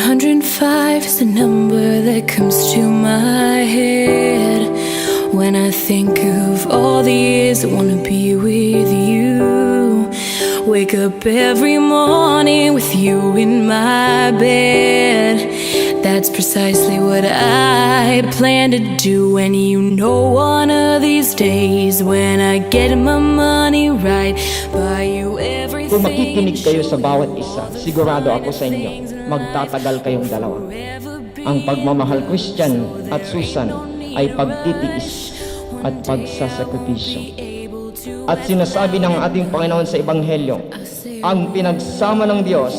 105 is the number that comes to my head when I think of all the years I wanna be with you. Wake up every morning with you in my bed. That's precisely what I plan to do. And you know one of these days when I get my money right, buy you everything. Kung makikinig kayo sa bawat isa, sigurado ako sa inyo, magtatagal kayong dalawa. Ang pagmamahal Christian at Susan ay pagtitiis at pagsasakripisyo. At sinasabi ng ating Panginoon sa Ebanghelyo, ang pinagsama ng Diyos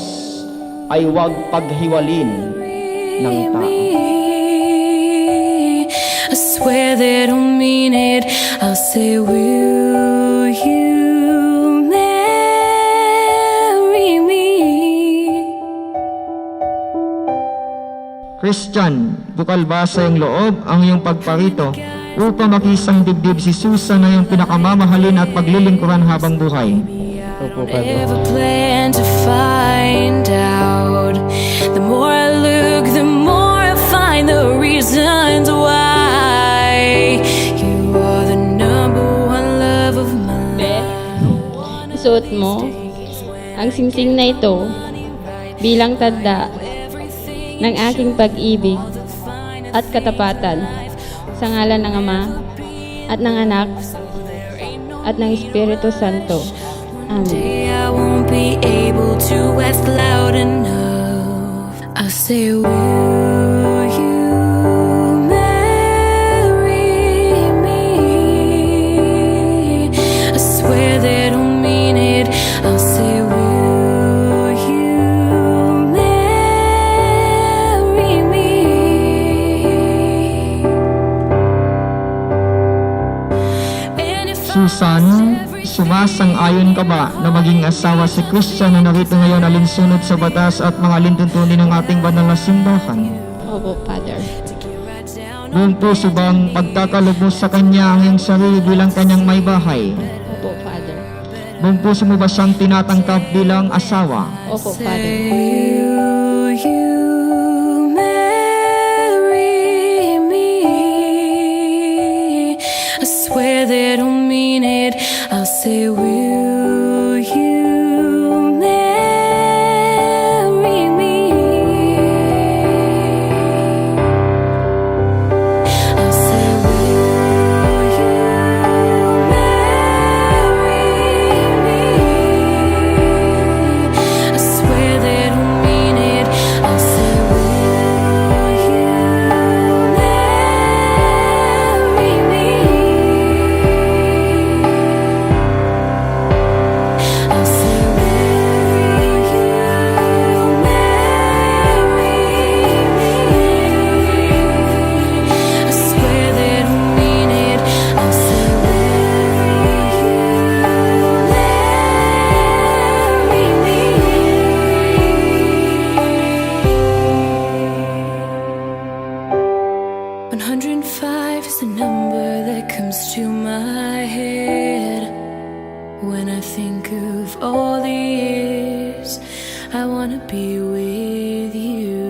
ay huwag paghiwalin ng tao. I swear they don't mean it. I'll say, will you marry me? Christian, bukal ba sa iyong loob ang iyong pagparito upang makisang dibdib si Susan na iyong pinakamamahalin at paglilingkuran habang buhay? Opo, Padre. Never plan to find out. The more I look, the more I find the reasons why. You are the number one love of my life. Isuot mo ang singsing na ito bilang tanda ng aking pag-ibig at katapatan sa ngalan ng Ama at ng Anak at ng Espiritu Santo. Amen. I won't be able to ask loud enough. I say, will you marry me? I swear they don't mean it. I'll say, will you marry me? And if Susan, sumasang-ayon ka ba na maging asawa si Christian na narito ngayon alinsunod sa batas at mga lintuntunin ng ating banal na simbahan? Opo, Father. Buong puso bang pagtakaloob mo sa kanya ang iyong sarili bilang kanyang may bahay? Opo, Father. Buong puso mo ba siyang tinatangkap bilang asawa? Opo, Father. will you marry me? I swear they don't mean it. I'll say, will you marry me? I'll say, will you marry me? I swear they don't mean it. I'll say, will you marry me? I'll say, will you marry me? I swear they don't mean it. I'll say, will you marry me? 105 is the number that comes to my head when I think of all the years I wanna be with you.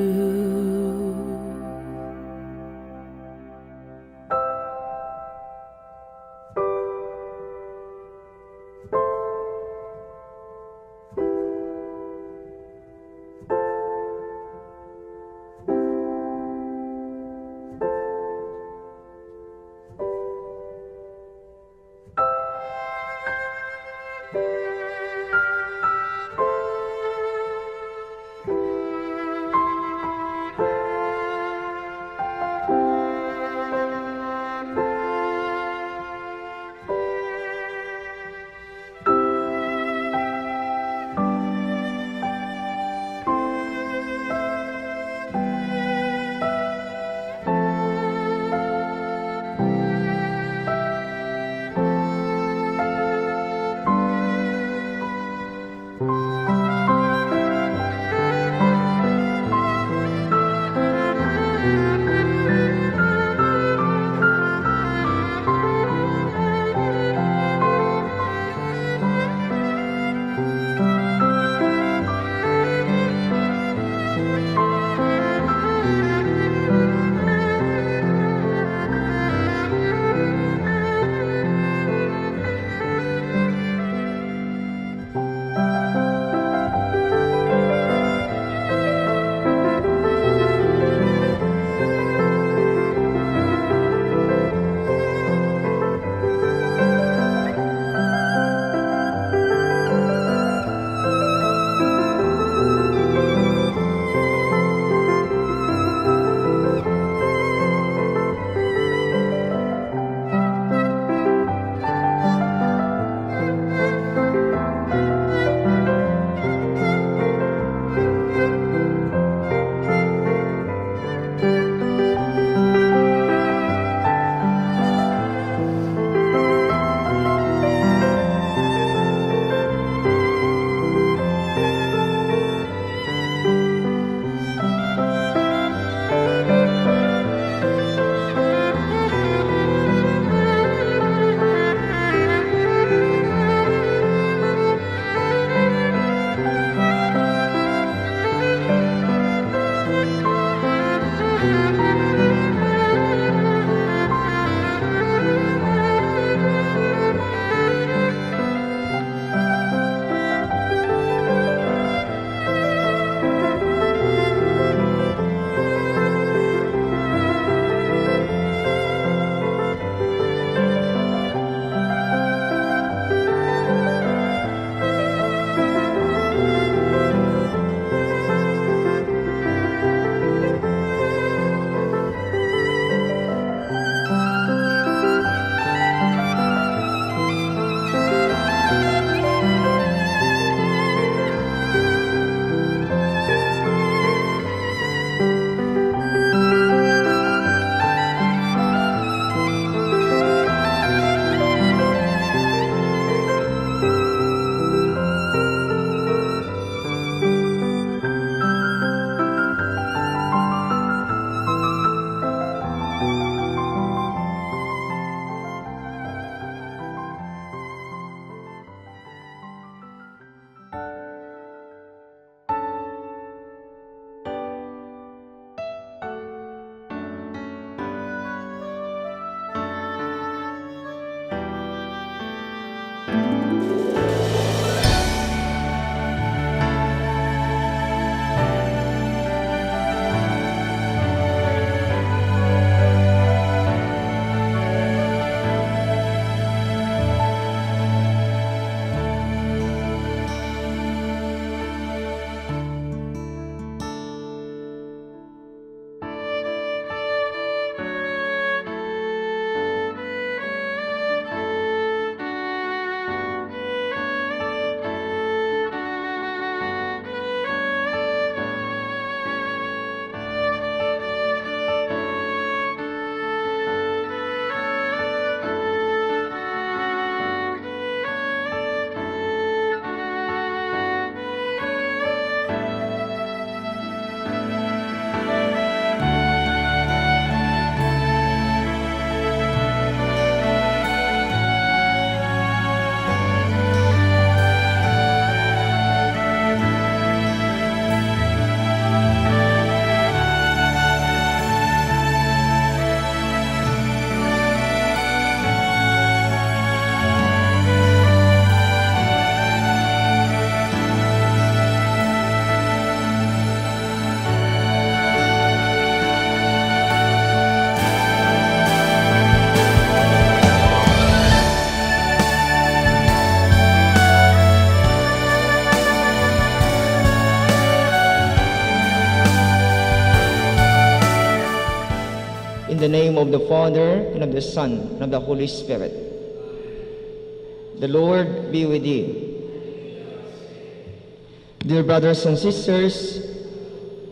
name of the Father, and of the Son, and of the Holy Spirit. The Lord be with you. Dear brothers and sisters,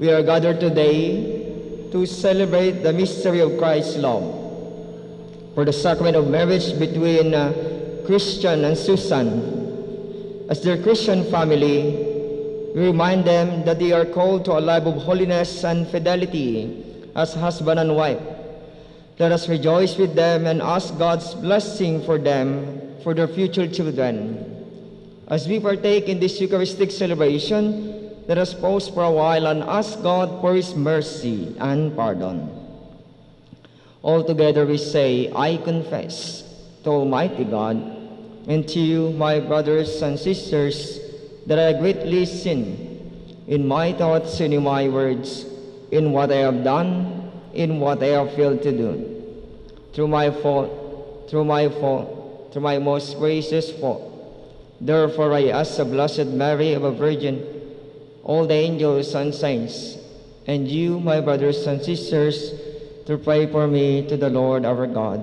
we are gathered today to celebrate the mystery of Christ's love. For the sacrament of marriage between Christian and Susan. As their Christian family, we remind them that they are called to a life of holiness and fidelity as husband and wife. Let us rejoice with them and ask God's blessing for them, for their future children. As we partake in this Eucharistic celebration, let us pause for a while and ask God for His mercy and pardon. All together we say, I confess to Almighty God and to you, my brothers and sisters, that I greatly sinned in my thoughts and in my words, in what I have done, in what I have failed to do. Through my most gracious fault. Therefore I ask the Blessed Mary, ever Virgin, all the angels and saints, and you, my brothers and sisters, to pray for me to the Lord our God.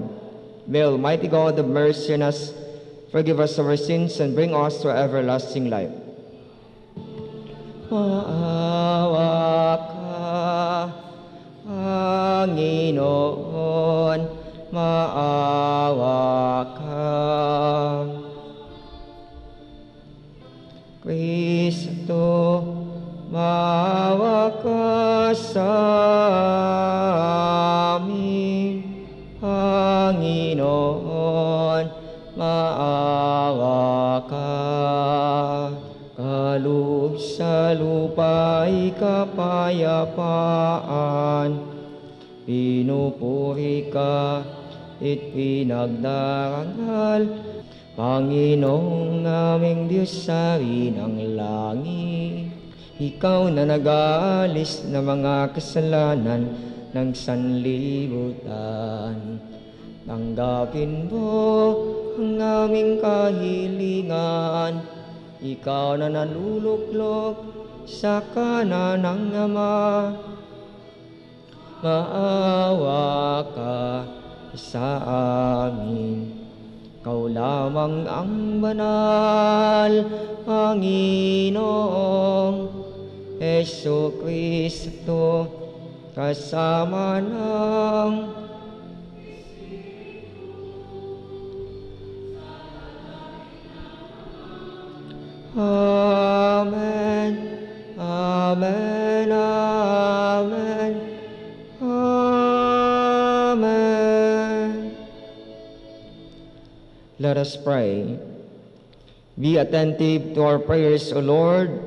May Almighty God have mercy on us, forgive us our sins, and bring us to everlasting life. Maawa ka, Panginoon, maawa ka. Kristo, maawa ka sa amin. Panginoon, maawa ka. Kaloob sa lupa'y kapayapaan, pinupuri ka at pinagdarangal. Panginoong aming Diyos sa ng langit, Ikaw na nag-aalis ng mga kasalanan ng sanlibutan. Tanggapin mo ang aming kahilingan, Ikaw na naluluklok sa kanan ng Ama. Maawa ka sa amin. Ikaw lamang ang banal, Panginoong Hesu Kristo, kasama ng Amen, Amen, Amen, Amen. Let us pray. Be attentive to our prayers, O Lord,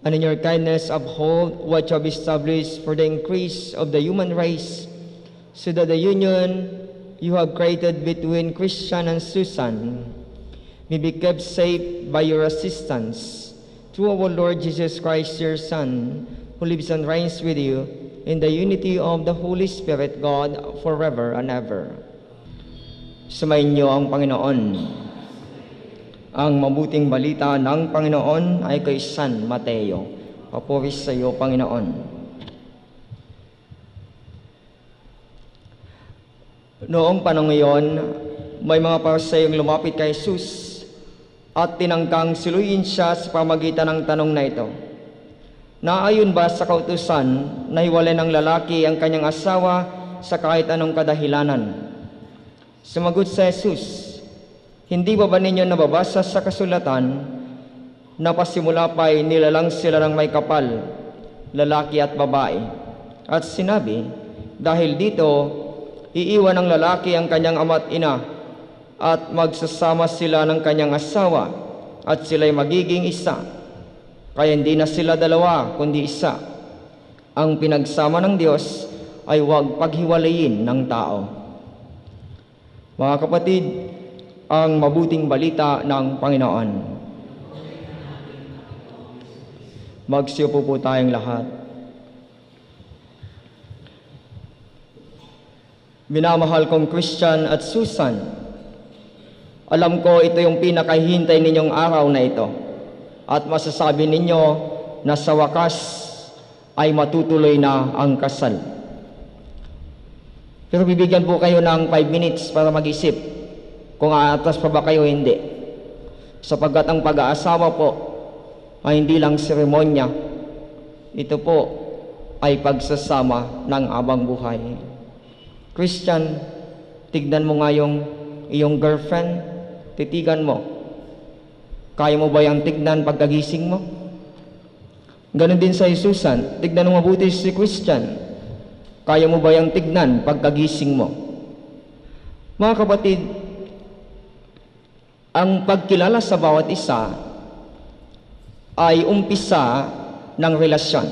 and in your kindness uphold what you have established for the increase of the human race, so that the union you have created between Christian and Susan may be kept safe by your assistance. Through our Lord Jesus Christ, your Son, who lives and reigns with you in the unity of the Holy Spirit, God, forever and ever. Sumayin niyo ang Panginoon. Ang mabuting balita ng Panginoon ay kay San Mateo. Papuri sa iyo, Panginoon. Noong panahon ngayon, may mga Parisayong lumapit kay Jesus at tinangkang siluyin siya sa pamagitan ng tanong na ito. Naayon ba sa kautusan na hiwalay ng lalaki ang kanyang asawa sa kahit anong kadahilanan? Sumagot si Jesus, hindi ba ninyo nababasa sa kasulatan na pasimula pa'y nilalang sila ng may kapal, lalaki at babae? At sinabi, dahil dito, iiwan ng lalaki ang kanyang ama at ina, at magsasama sila ng kanyang asawa, at sila'y magiging isa. Kaya hindi na sila dalawa, kundi isa. Ang pinagsama ng Diyos ay huwag paghiwalayin ng tao. Mga kapatid, ang mabuting balita ng Panginoon. Magsiupo po tayong lahat. Minamahal kong Christian at Susan, alam ko ito yung pinakahintay ninyong araw na ito, at masasabi ninyo na sa wakas ay matutuloy na ang kasal. Pero bibigyan po kayo ng 5 minutes para mag-isip kung aatas pa ba kayo o hindi. Sapagkat ang pag-aasawa po ay hindi lang seremonya. Ito po ay pagsasama ng abang buhay. Christian, tignan mo nga yung iyong girlfriend, titigan mo. Kaya mo ba yung tignan pagkagising mo? Ganon din sa Susan, tignan mo mabuti si Christian. Kaya mo ba yung tignan pagkagising mo? Mga kapatid, ang pagkilala sa bawat isa ay umpisa ng relasyon.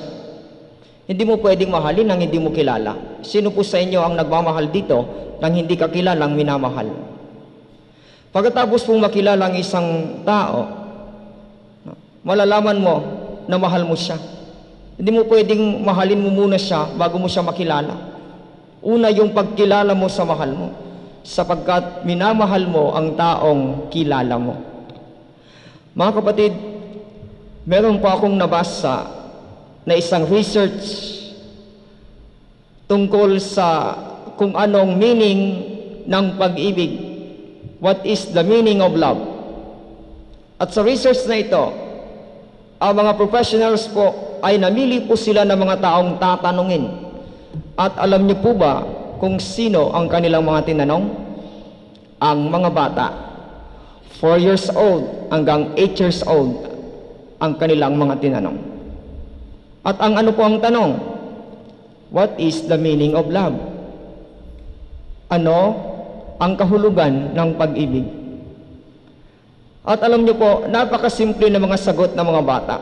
Hindi mo pwedeng mahalin nang hindi mo kilala. Sino po sa inyo ang nagmamahal dito nang hindi ka kilalang minamahal? Pagkatapos pong makilala ang isang tao, malalaman mo na mahal mo siya. Hindi mo pwedeng mahalin mo muna siya bago mo siya makilala. Una yung pagkilala mo sa mahal mo, sapagkat minamahal mo ang taong kilala mo. Mga kapatid, meron pa akong nabasa na isang research tungkol sa kung anong meaning ng pag-ibig. What is the meaning of love? At sa research na ito, ang mga professionals po ay namili po sila ng mga taong tatanungin. At alam niyo po ba kung sino ang kanilang mga tinanong? Ang mga bata. 4 years old hanggang 8 years old ang kanilang mga tinanong. At ang ano po ang tanong? What is the meaning of love? Ano ang kahulugan ng pag-ibig? At alam niyo po, napakasimple na mga sagot ng mga bata.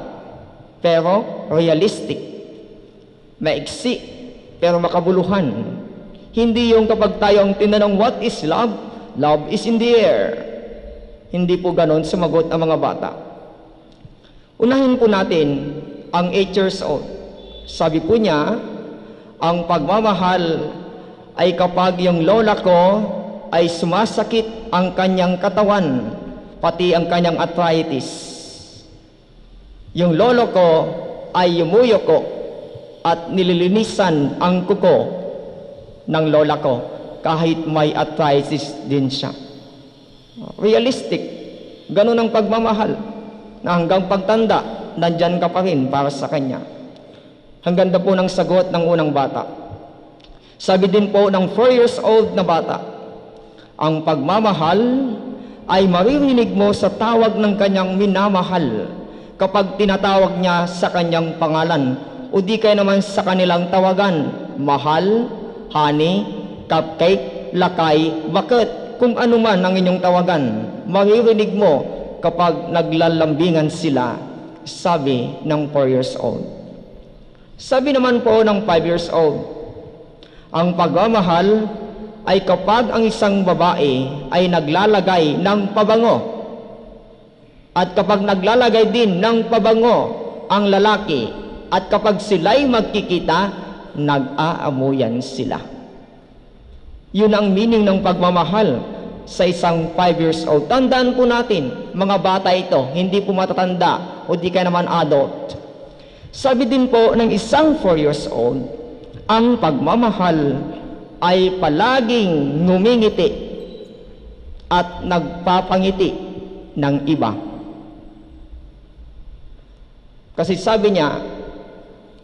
Pero realistic. Maiksi, pero makabuluhan. Hindi yung kapag tayo ang tinanong, what is love? Love is in the air. Hindi po ganon sumagot ang mga bata. Unahin po natin ang 8 years old. Sabi po niya, ang pagmamahal ay kapag yung lola ko ay sumasakit ang kanyang katawan, pati ang kanyang arthritis. Yung lolo ko ay yumuyo ko at nililinisan ang kuko ng lola ko kahit may arthritis din siya. Realistic. Ganun ang pagmamahal na hanggang pagtanda, nandyan ka pa rin para sa kanya. Ang ganda po ng sagot ng unang bata. Sabi din po ng 4 years old na bata, ang pagmamahal ay maririnig mo sa tawag ng kanyang minamahal kapag tinatawag niya sa kanyang pangalan o di kaya naman sa kanilang tawagan, mahal, honey, cupcake, lakay, bakit, kung ano man ang inyong tawagan, maririnig mo kapag naglalambingan sila, sabi ng 4 years old. Sabi naman po ng 5 years old, ang pagmamahal ay kapag ang isang babae ay naglalagay ng pabango. At kapag naglalagay din ng pabango ang lalaki, at kapag sila'y magkikita, nag-aamuyan sila. Yun ang meaning ng pagmamahal sa isang 5 years old. Tandaan po natin, mga bata ito, hindi po matatanda o di kaya naman adult. Sabi din po ng isang 4 years old, ang pagmamahal ay palaging ngumingiti at nagpapangiti ng iba. Kasi sabi niya,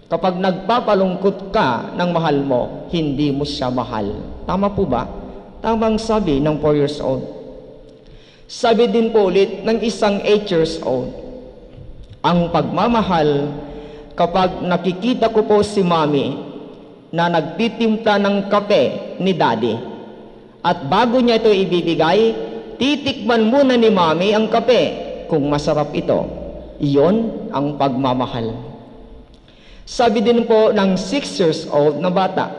kapag nagpapalungkot ka ng mahal mo, hindi mo siya mahal. Tama po ba? Tamang sabi ng 4 years old. Sabi din po ulit ng isang 8 years old, ang pagmamahal, kapag nakikita ko po si mami na nagtitimpla ng kape ni daddy, at bago niya ito ibibigay, titikman muna ni mami ang kape kung masarap ito. Iyon ang pagmamahal. Sabi din po ng 6 years old na bata,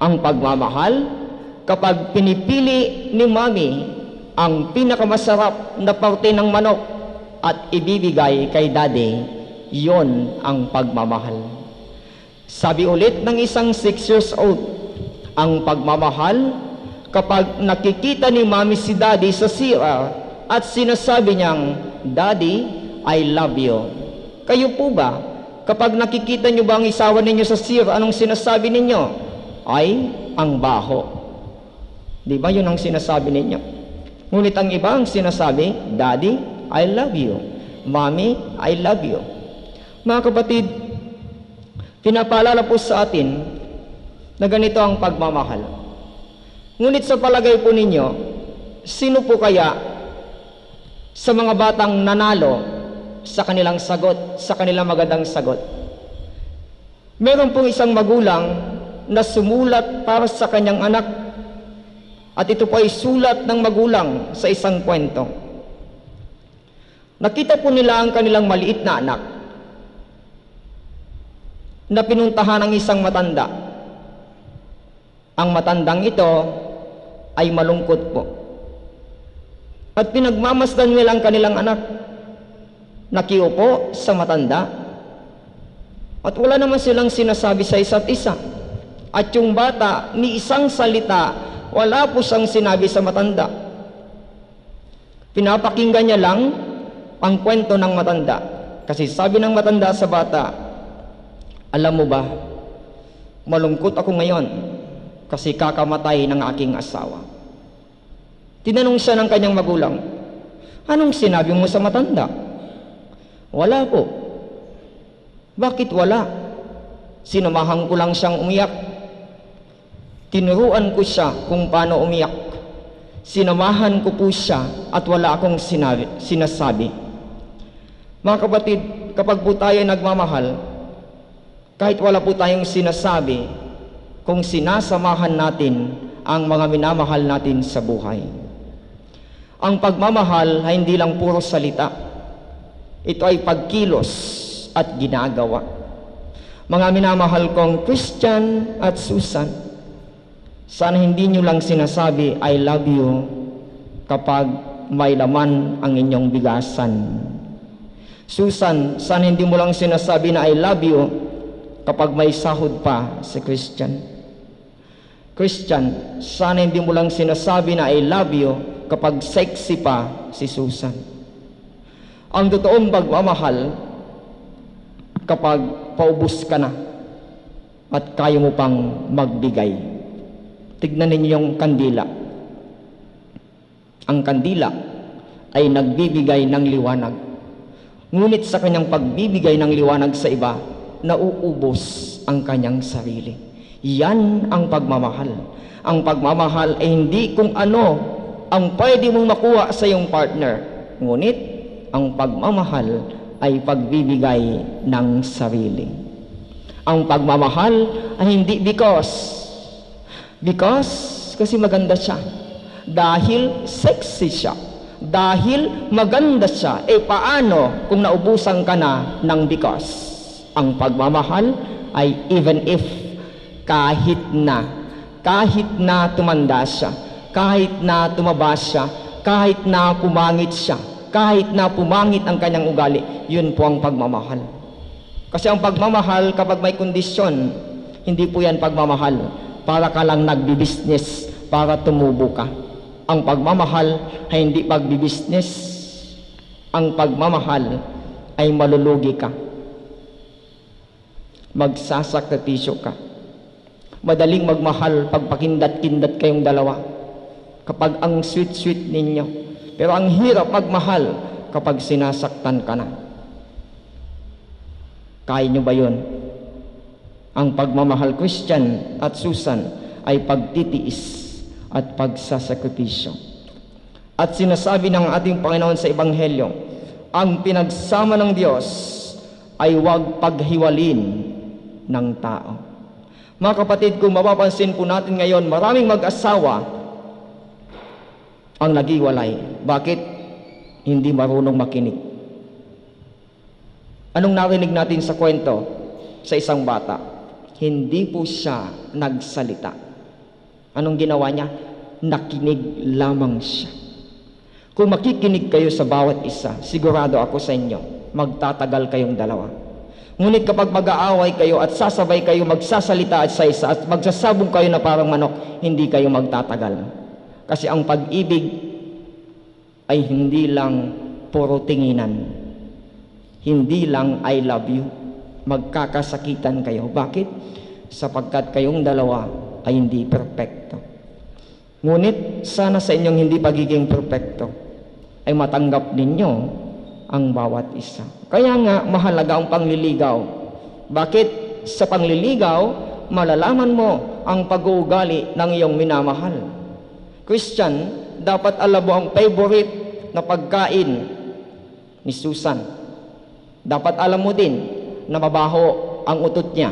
ang pagmamahal, kapag pinipili ni mami ang pinakamasarap na parte ng manok at ibibigay kay daddy, iyon ang pagmamahal. Sabi ulit ng isang 6 years old, ang pagmamahal, kapag nakikita ni mami si daddy sa CR at sinasabi niyang, Daddy, I love you. Kayo po ba, kapag nakikita niyo ba ang isawa ninyo sa CR, anong sinasabi ninyo? I ang baho. Di ba yun ang sinasabi ninyo? Ngunit ang iba ang sinasabi, Daddy, I love you. Mommy, I love you. Mga kapatid, pinapaalala po sa atin na ganito ang pagmamahal. Ngunit sa palagay po ninyo, sino po kaya sa mga batang nanalo sa kanilang sagot, sa kanilang magandang sagot? Meron pong isang magulang na sumulat para sa kanyang anak, at ito po ay sulat ng magulang sa isang kwento. Nakita po nila ang kanilang maliit na anak na pinuntahan ng isang matanda. Ang matandang ito ay malungkot po. At pinagmamasdan nila ang kanilang anak. Nakiupo sa matanda. At wala naman silang sinasabi sa isa't isa. At yung bata, ni isang salita, wala po siyang sinabi sa matanda. Pinapakinggan niya lang ang kwento ng matanda. Kasi sabi ng matanda sa bata, alam mo ba, malungkot ako ngayon kasi kakamatay ng aking asawa. Tinanong siya ng kanyang magulang, anong sinabi mo sa matanda? Wala po. Bakit wala? Sinamahan ko lang siyang umiyak. Tinuruan ko siya kung paano umiyak. Sinamahan ko po siya at wala akong sinasabi. Mga kapatid, kapag po tayo nagmamahal, kahit wala po tayong sinasabi, kung sinasamahan natin ang mga minamahal natin sa buhay. Ang pagmamahal ay hindi lang puro salita. Ito ay pagkilos at ginagawa. Mga minamahal kong Christian at Susan, sana hindi nyo lang sinasabi, I love you, kapag may laman ang inyong bigasan. Susan, sana hindi mo lang sinasabi na I love you, kapag may sahod pa si Christian. Christian, sana hindi mo lang sinasabi na I love you kapag sexy pa si Susan. Ang totoong pagmamahal, kapag paubos ka na at kaya mo pang magbigay. Tignan ninyo yung kandila. Ang kandila ay nagbibigay ng liwanag. Ngunit sa kanyang pagbibigay ng liwanag sa iba, nauubos ang kanyang sarili. Yan ang pagmamahal. Ang pagmamahal ay hindi kung ano ang pwede mong makuha sa iyong partner. Ngunit, ang pagmamahal ay pagbibigay ng sarili. Ang pagmamahal ay hindi because kasi maganda siya. Dahil sexy siya. Dahil maganda siya. Paano kung naubusan ka na ng because? Ang pagmamahal ay even if kahit na tumanda siya, kahit na tumaba siya, kahit na pumangit siya, kahit na pumangit ang kanyang ugali, yun po ang pagmamahal. Kasi ang pagmamahal kapag may kondisyon, hindi po yan pagmamahal para ka lang nagbi-business para tumubo ka. Ang pagmamahal ay hindi pagbi-business. Ang pagmamahal ay malulugi ka. Magsasakripisyo ka. Madaling magmahal pag pakindat-kindat kayong dalawa kapag ang sweet-sweet ninyo. Pero ang hirap magmahal kapag sinasaktan ka na. Kaya nyo ba yun? Ang pagmamahal, Christian at Susan, ay pagtitiis at pagsasakripisyo. At sinasabi ng ating Panginoon sa Ebanghelyo, ang pinagsama ng Diyos ay huwag paghiwalin ng tao. Mga kapatid, kung mapapansin po natin ngayon, maraming mag-asawa ang naghiwalay. Bakit? Hindi marunong makinig. Anong narinig natin sa kwento sa isang bata? Hindi po siya nagsalita. Anong ginawa niya? Nakinig lamang siya. Kung makikinig kayo sa bawat isa, sigurado ako sa inyo, magtatagal kayong dalawa. Ngunit kapag mag-aaway kayo at sasabay kayo magsasalita at sa isa at magsasabog kayo na parang manok, hindi kayo magtatagal. Kasi ang pag-ibig ay hindi lang puro tinginan. Hindi lang I love you. Magkakasakitan kayo. Bakit? Sapagkat kayong dalawa ay hindi perpekto. Ngunit sana sa inyong hindi pagiging perpekto ay matanggap ninyo ang bawat isa. Kaya nga mahalaga ang pangliligaw. Bakit? Sa pangliligaw, malalaman mo ang pag-uugali ng iyong minamahal. Christian, dapat alam mo ang favorite na pagkain ni Susan. Dapat alam mo din na mabaho ang utot niya.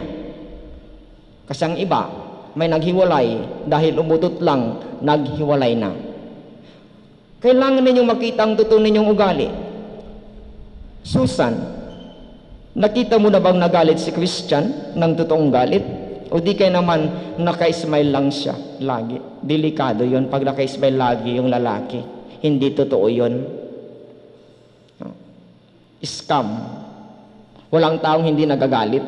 Kasi ang iba, may naghiwalay dahil umutot lang, naghiwalay na. Kailangan ninyong makita ang totoo ninyong ugali. Susan, nakita mo na bang nagalit si Christian ng totoong galit? O di kaya naman naka-smile lang siya lagi? Delikado yon pag naka-smile lagi yung lalaki. Hindi totoo yon. Scam. Walang taong hindi nagagalit.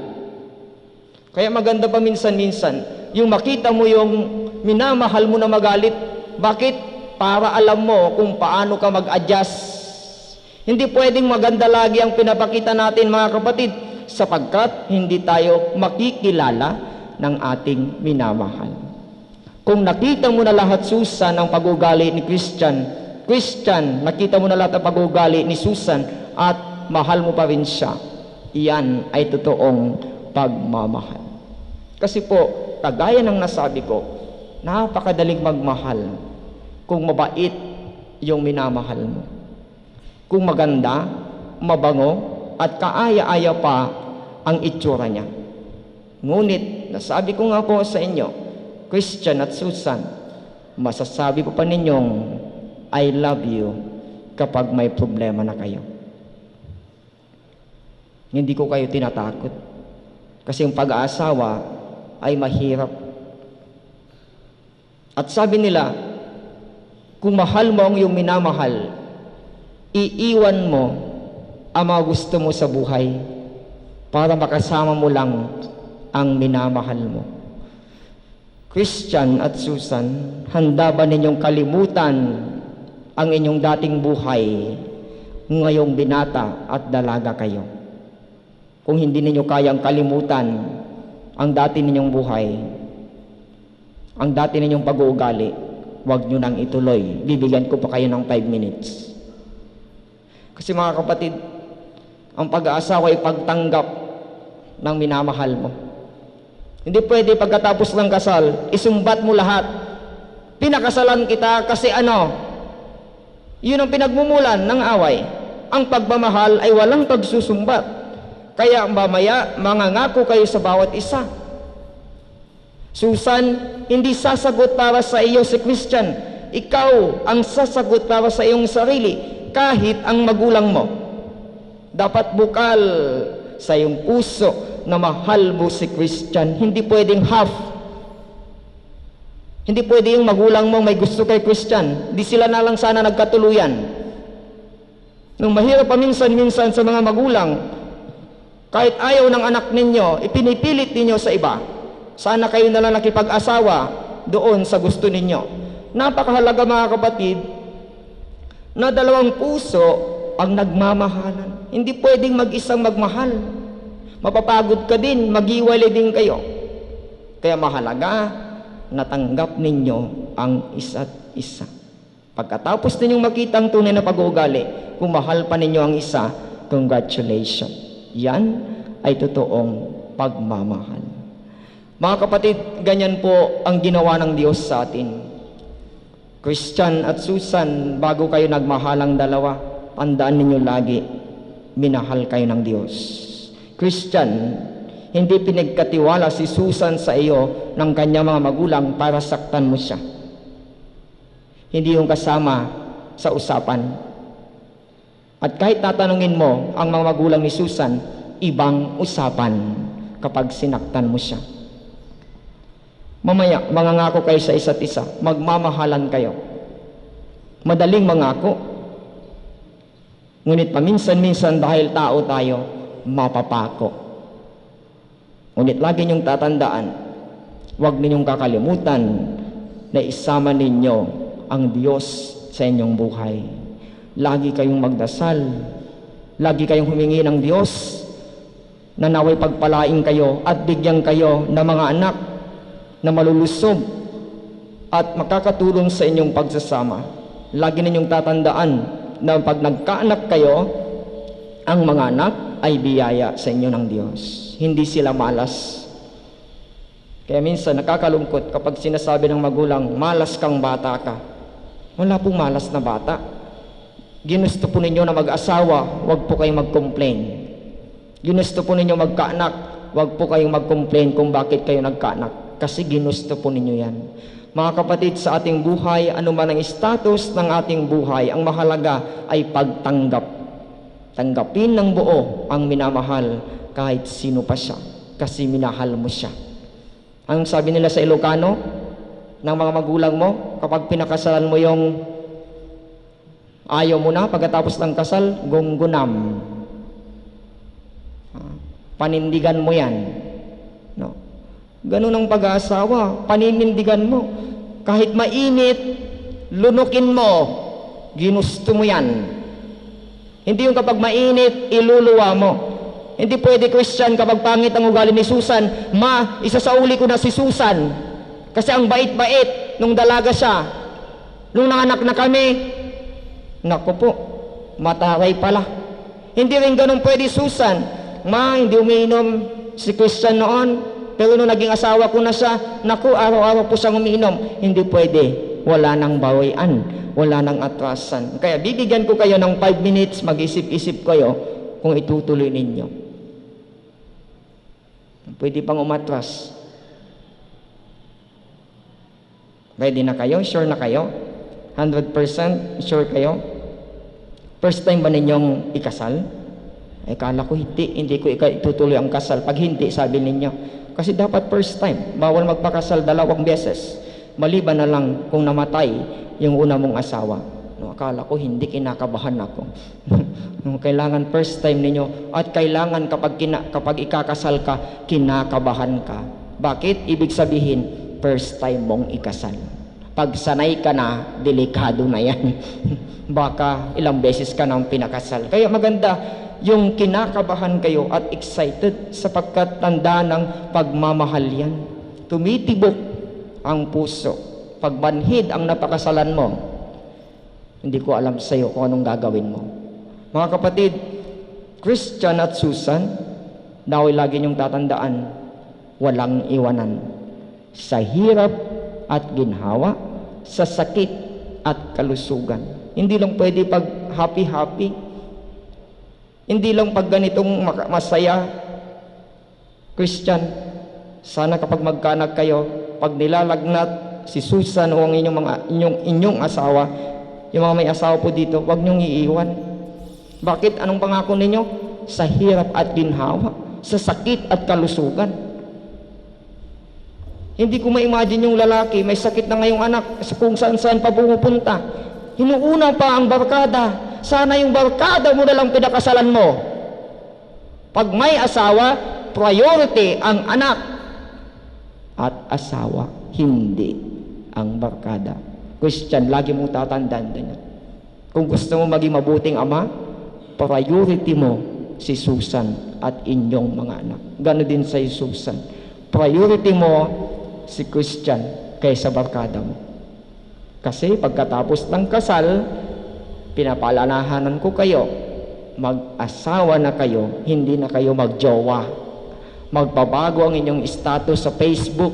Kaya maganda pa minsan-minsan, yung makita mo yung minamahal mo na magalit. Bakit? Para alam mo kung paano ka mag-adjust. Hindi pwedeng maganda lagi ang pinapakita natin mga kapatid, sapagkat hindi tayo makikilala ng ating minamahal. Kung nakita mo na lahat, Susan, ang pag-ugali ni Christian, nakita mo na lahat ang pag-ugali ni Susan at mahal mo pa rin siya, iyan ay totoong pagmamahal. Kasi po, kagaya ng nasabi ko, napakadaling magmahal kung mabait yung minamahal mo. Kung maganda, mabango, at kaaya-aya pa ang itsura niya. Ngunit, nasabi ko nga po sa inyo, Christian at Susan, masasabi po pa ninyong I love you kapag may problema na kayo. Hindi ko kayo tinatakot. Kasi yung pag-aasawa ay mahirap. At sabi nila, kung mahal mo ang iyong minamahal, iiwan mo ang mga gusto mo sa buhay para makasama mo lang ang minamahal mo. Christian at Susan, handa ba ninyong kalimutan ang inyong dating buhay ngayong binata at dalaga kayo? Kung hindi ninyo kayang kalimutan ang dati ninyong buhay, ang dati ninyong pag-uugali, huwag nyo nang ituloy. Bibigyan ko pa kayo ng 5 minutes. Kasi mga kapatid, ang pag-aasawa ay pagtanggap ng minamahal mo. Hindi pwede pagkatapos ng kasal, isumbat mo lahat. Pinakasalan kita kasi ano? Yun ang pinagmumulan ng away. Ang pagmamahal ay walang pagsusumbat. Kaya mamaya, mangangako kayo sa bawat isa. Susan, hindi sasagot para sa iyo si Christian. Ikaw ang sasagot para sa iyong sarili, kahit ang magulang mo. Dapat bukal sa iyong puso na mahal mo si Christian. Hindi pwedeng half. Hindi pwede yung magulang mo may gusto kay Christian. Di sila na lang sana nagkatuluyan. Nung mahirap pa minsan-minsan sa mga magulang, kahit ayaw ng anak ninyo, ipinipilit ninyo sa iba. Sana kayo na lang nakipag-asawa doon sa gusto ninyo. Napakahalaga mga kapatid, na dalawang puso ang nagmamahalan. Hindi pwedeng mag-isang magmahal. Mapapagod ka din, maghiwalay din kayo. Kaya mahalaga, natanggap ninyo ang isa't isa. Pagkatapos ninyong makita ang tunay na pag-uugali, kung mahal pa ninyo ang isa, congratulations. Yan ay totoong pagmamahal. Mga kapatid, ganyan po ang ginawa ng Diyos sa atin. Christian at Susan, bago kayo nagmahalang dalawa, tandaan ninyo lagi, minahal kayo ng Diyos. Christian, hindi pinagkatiwala si Susan sa iyo ng kanyang mga magulang para saktan mo siya. Hindi yung kasama sa usapan. At kahit tatanungin mo ang mga magulang ni Susan, ibang usapan kapag sinaktan mo siya. Mamaya, mangangako kayo sa isa't isa, magmamahalan kayo. Madaling mangako. Ngunit paminsan-minsan dahil tao tayo, mapapako. Ngunit lagi niyong tatandaan, huwag ninyong kakalimutan na isama ninyo ang Diyos sa inyong buhay. Lagi kayong magdasal, lagi kayong humingi ng Diyos na naway pagpalain kayo at bigyan kayo ng mga anak na malulusog at makakatulong sa inyong pagsasama. Lagi ninyong tatandaan na pag nagkaanak kayo, ang mga anak ay biyaya sa inyo ng Diyos. Hindi sila malas. Kaya minsan nakakalungkot kapag sinasabi ng magulang, malas kang bata ka. Wala pong malas na bata. Ginusto po ninyo na mag-asawa, wag po kayong mag-complain. Ginusto po ninyo magkaanak, wag po kayong mag-complain kung bakit kayo nagkaanak. Kasi ginusto po ninyo yan. Mga kapatid, sa ating buhay, ano man ang status ng ating buhay, ang mahalaga ay pagtanggap. Tanggapin ng buo ang minamahal kahit sino pa siya, kasi minahal mo siya. Ang sabi nila sa Ilocano, ng mga magulang mo, kapag pinakasalan mo yung ayaw mo na, pagkatapos ng kasal, gunggunam. Panindigan mo yan. No? Ganun ang pag-aasawa, paninindigan mo. Kahit mainit, lunukin mo, ginusto mo yan. Hindi yung kapag mainit, iluluwa mo. Hindi pwede, Christian, kapag pangit ang ugali ni Susan, ma, isasauli ko na si Susan. Kasi ang bait-bait nung dalaga siya. Nung nanganak na kami, naku po, mataray pala. Hindi rin ganun pwede, Susan. Ma, hindi umiinom si Christian noon, pero nung naging asawa ko na siya, naku, araw-araw po siyang umiinom. Hindi pwede. Wala nang bawian, wala nang atrasan. Kaya bibigyan ko kayo ng 5 minutes, mag-isip-isip kayo kung itutuloy ninyo. Pwede pang umatras. Ready na kayo? Sure na kayo? 100% sure kayo? First time ba ninyong ikasal? Kala ko hindi ko itutuloy ang kasal. Pag hindi, sabi ninyo. Kasi dapat first time. Bawal magpakasal 2 beses. Maliban na lang kung namatay yung una mong asawa. No, akala ko hindi, kinakabahan ako. No, kailangan first time ninyo. At kailangan kapag ikakasal ka, kinakabahan ka. Bakit? Ibig sabihin, first time mong ikasal. Pag sanay ka na, delikado na yan. Baka ilang beses ka nang pinakasal. Kaya maganda yung kinakabahan kayo at excited sapagkat tanda ng pagmamahal yan. Tumitibok ang puso. Pagbanhid ang napakasalan mo, hindi ko alam sa iyo kung anong gagawin mo. Mga kapatid, Christian at Susan, naway lagi niyong tatandaan, walang iwanan. Sa hirap at ginhawa, sa sakit at kalusugan. Hindi lang pwede pag happy-happy. Hindi lang pag ganitong masaya. Christian, sana kapag magkaanak kayo, pag nilalagnat si Susan o ang inyong asawa, yung mga may asawa po dito, huwag niyong iiwan. Bakit? Anong pangako ninyo? Sa hirap at ginhawa, sa sakit at kalusugan. Hindi ko ma-imagine yung lalaki, may sakit na ngayong anak, kung saan-saan pa pumupunta. Hinuuna pa ang barkada. Sana yung barkada mo na lang pinakasalan mo. Pag may asawa, priority ang anak at asawa, hindi ang barkada. Christian, lagi mong tatandaan din. Kung gusto mo maging mabuting ama, priority mo si Susan at inyong mga anak. Gano'n din sa Susan. Priority mo si Christian kaysa barkada mo. Kasi pagkatapos ng kasal, pinapaalalahanan ko kayo, mag-asawa na kayo, hindi na kayo magjowa. Magbabago ang inyong status sa Facebook,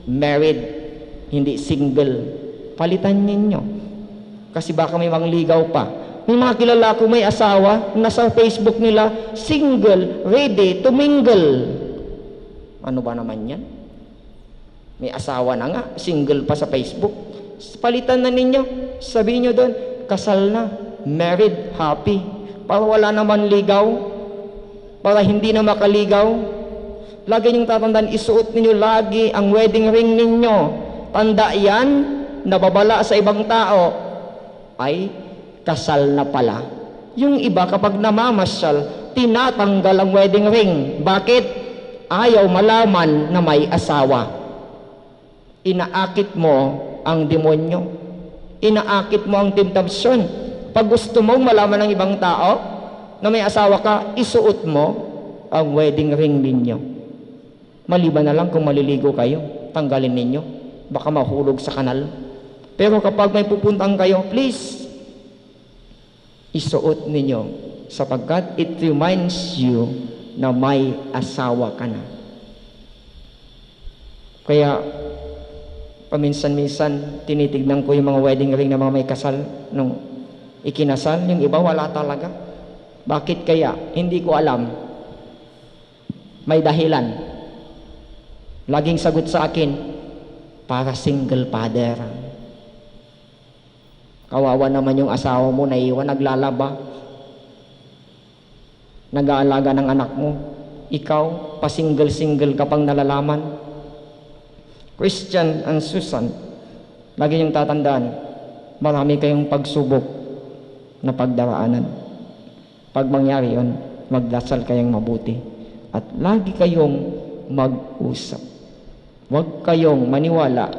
married, hindi single. Palitan ninyo. Kasi baka may mangligaw pa. May mga kilala ko may asawa, nasa Facebook nila, single, ready to mingle. Ano ba naman yan? May asawa na nga, single pa sa Facebook. Palitan na ninyo. Sabihin nyo doon, kasal na, married, happy. Para wala naman ligaw, para hindi na makaligaw. Lagi niyong tatandaan, isuot ninyo lagi ang wedding ring ninyo. Tanda yan, nababala sa ibang tao, ay kasal na pala. Yung iba kapag namamasyal, tinatanggal ang wedding ring. Bakit? Ayaw malaman na may asawa. Inaakit mo ang demonyo. Inaakit mo ang temptasyon. Pag gusto mong malaman ng ibang tao na may asawa ka, isuot mo ang wedding ring ninyo. Maliban na lang kung maliligo kayo. tanggalin ninyo. Baka mahulog sa kanal. Pero kapag may pupuntang kayo, please, isuot ninyo sapagkat it reminds you na may asawa ka na. Kaya, paminsan-minsan, tinitignan ko yung mga wedding ring ng mga may kasal nung ikinasal. Yung iba, wala talaga. Bakit kaya? Hindi ko alam. May dahilan. Laging sagot sa akin, para single father. Kawawa naman yung asawa mo, naiwan, naglalaba. Nag-aalaga ng anak mo. Ikaw, pa-single-single ka pang nalalaman. Christian and Susan, lagi niyong tatandaan, marami kayong pagsubok na pagdaraanan. Pag mangyari yun, magdasal kayong mabuti. At lagi kayong mag-usap. Huwag kayong maniwala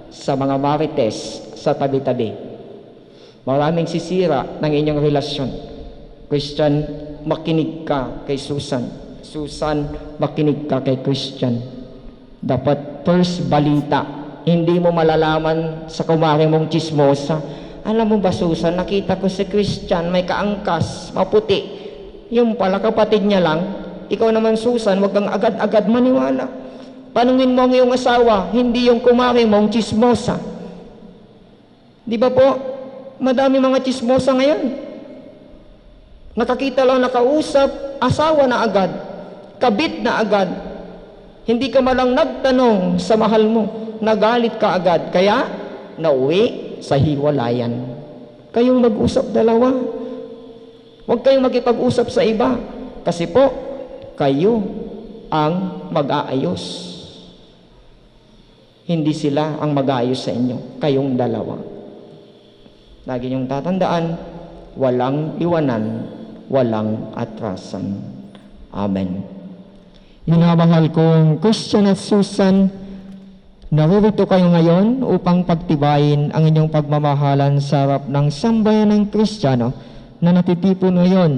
sa mga marites sa tabi-tabi. Maraming sisira ng inyong relasyon. Christian, makinig ka kay Susan. Susan, makinig ka kay Christian. Dapat first balita. Hindi mo malalaman sa kumare mong chismosa. Alam mo ba, Susan, nakita ko si Christian, may kaangkas, maputi. Yung pala, kapatid niya lang. Ikaw naman, Susan, huwag kang agad-agad maniwala. Panungin mo ang iyong asawa, hindi yung kumare mong chismosa. Di ba po? Madami mga chismosa ngayon. Nakakita lang, nakausap, asawa na agad, kabit na agad. Hindi ka malang nagtanong sa mahal mo, nagalit ka agad. Kaya, nauwi sa hiwalayan. Kayong mag-usap dalawa. Huwag kayong makipag-usap sa iba. Kasi po, kayo ang mag-aayos. Hindi sila ang mag-aayos sa inyo. Kayong dalawa. Lagi niyong tatandaan, walang iwanan, walang atrasan. Amen. Minamahal kong Christian at Susan, naririto kayo ngayon upang pagtibayin ang inyong pagmamahalan sa harap ng sambayan ng Kristiyano na natitipon ngayon.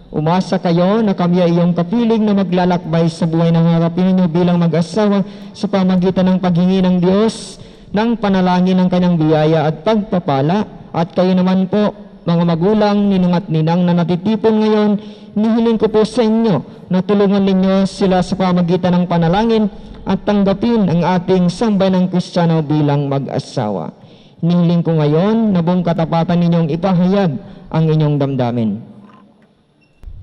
Umasa kayo na kami ay iyong kapiling na maglalakbay sa buhay ng harapin ninyo bilang mag-asawa sa pamagitan ng paghingi ng Diyos ng panalangin ng kanyang biyaya at pagpapala. At kayo naman po, mga magulang, ninong at ninang na natitipon ngayon, nihiling ko po sa inyo na tulungan ninyo sila sa pamagitan ng panalangin at tanggapin ang ating sambayan ng Kristiyano bilang mag-asawa. Nihiling ko ngayon na buong katapatan ninyong ipahayag ang inyong damdamin.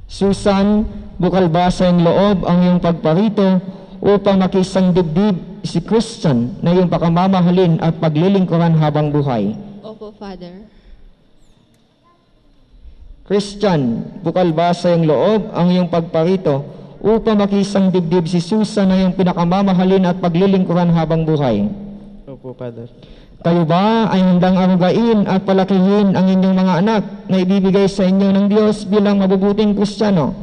Susan, bukal ba sa iyong loob ang iyong pagparito upang makisang dibdib si Christian na iyong pakamamahalin at paglilingkuran habang buhay? Opo, Father. Christian, bukal ba sa iyong loob ang iyong pagparito upang makisang dibdib si Susan na iyong pinakamamahalin at paglilingkuran habang buhay? Opo, Father. Kayo ba ay handang arugain at palakihin ang inyong mga anak na ibibigay sa inyo ng Diyos bilang mabubuting Kristiyano?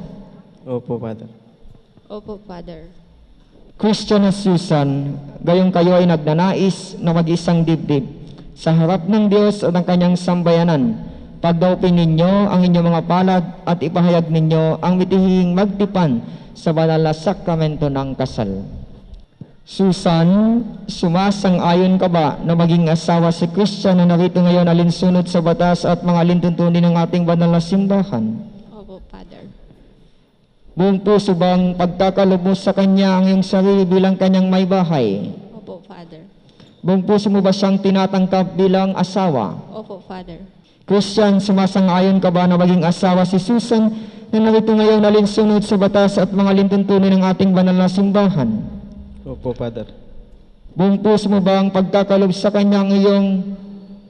Opo, Father. Opo, Father. Christian at Susan, gayong kayo ay nagnanais na mag-isang dibdib sa harap ng Diyos at ng kanyang sambayanan. Pagdaupin ninyo ang inyong mga palad at ipahayag ninyo ang mitihing magtipan sa banal na sakramento ng kasal. Susan, sumasang-ayon ka ba na maging asawa si Christian na narito ngayon alinsunod sa batas at mga alintuntunin ng ating banal na simbahan? Opo, Father. Buong puso bang pagkakalob mo sa kanya ang iyong sarili bilang kanyang may bahay? Opo, Father. Buong puso mo ba siyang tinatangkap bilang asawa? Opo, Father. Christian, sumasang-ayon ka ba na maging asawa si Susan na narito ngayon alinsunod sa batas at mga alintuntunin ng ating banal na simbahan? Opo, Father. Buong puso mo ba ang pagkakalob sa kanyang iyong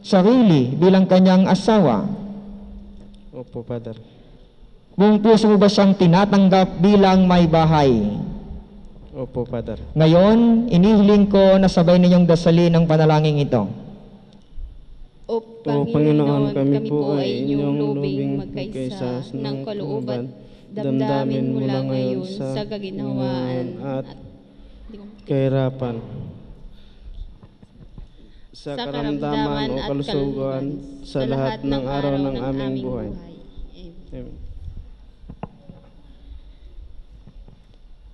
sarili bilang kanyang asawa? Opo, Father. Buong puso mo ba siyang tinatanggap bilang may bahay? Opo, Father. Ngayon, inihiling ko na sabay ninyong dasalin ang panalangin ito. O Panginoon, kami po ay ay inyong inyong lubing lubing magkaisa magkaisa ng kalooban, damdamin damdamin mula mula ngayon ngayon sa kaginhawaan at Di ko- kahirapan sa sa karamdaman o at kalusugan sa lahat ng araw ng aming buhay. Amen. Amen.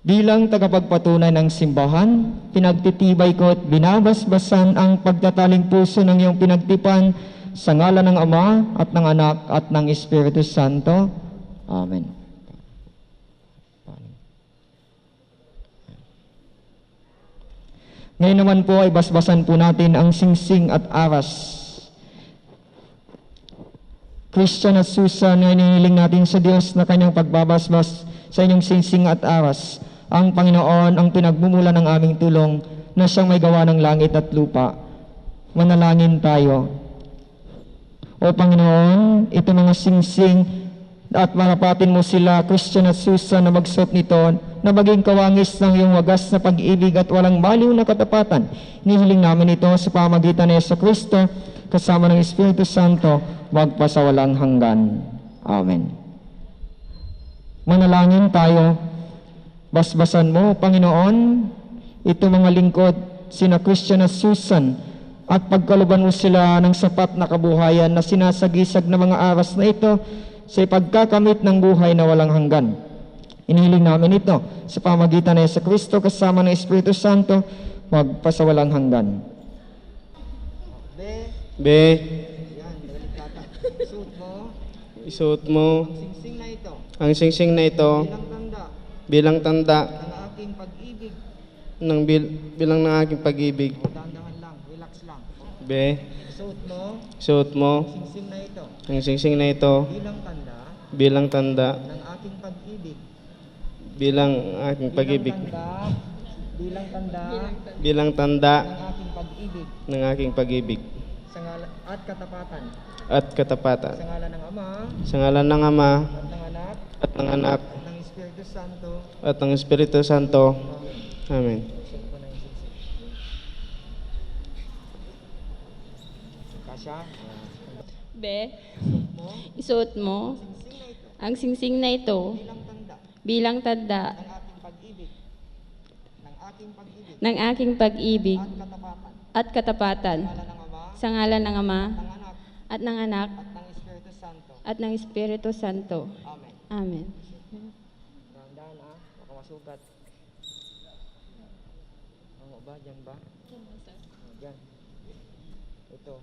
Bilang tagapagpatunay ng simbahan, pinagtitibay ko at binabasbasan ang pagtataling puso ng iyong pinagtipan sa ngalan ng Ama at ng Anak at ng Espiritu Santo. Amen. Ngayon naman po ay basbasan po natin ang singsing at aras. Christian at Susan, ngayon hinihiling natin sa Diyos na kanyang pagbabasbas sa inyong singsing at aras. Ang Panginoon ang pinagmumula ng aming tulong na siyang may gawa ng langit at lupa. Manalangin tayo. O Panginoon, ito mga singsing at marapatin mo sila, Christian at Susan, na magsuot nito, na maging kawangis ng iyong wagas na pag-ibig at walang baliw na katapatan. Hinihiling namin ito sa pamagitan ni Jesucristo, kasama ng Espiritu Santo, magpasawalang hanggan. Amen. Manalangin tayo. Basbasan mo, Panginoon, ito mga lingkod, sina Christian at Susan, at pagkaluban mo sila ng sapat na kabuhayan na sinasagisag na mga aras na ito sa ipagkakamit ng buhay na walang hanggan. Inihiling namin ito sa pamagitan ng Jesucristo kasama ng Espiritu Santo, magpasawalang hanggan. Be, Yan, delikata. Suot mo, isuot mo singsing na ito, ang singsing na ito bilang tanda bilang tanda ng aking pag-ibig. bilang ng aking pag-ibig. Dahan-dahan lang, relax lang. Be, Suot mo, isuot mo singsing na ito, ang singsing na ito bilang tanda bilang tanda ng aking pag-ibig. bilang aking pag-ibig. Bilang tanda Bilang tanda ng aking pag-ibig. ng aking pag-ibig At katapatan. at katapatan. Sa ngalan ng Ama, Sa ngalan ng Ama at ng Anak, at ng Anak at ng Espiritu Santo. at ng Espiritu Santo. Amen. Kasya, Be, isuot mo ang singsing na ito bilang tanda bilang tanda ng aking pag-ibig, ng aking pag-ibig at katapatan. at katapatan Sa ngalan ng Ama, sa ngalan ng Ama ng Anak, at ng Anak at ng Espiritu Santo. at ng Espiritu Santo. Amen. Amen. Dahan-dahan baka masugat. Ano ba? Diyan ba? Diyan. Ito.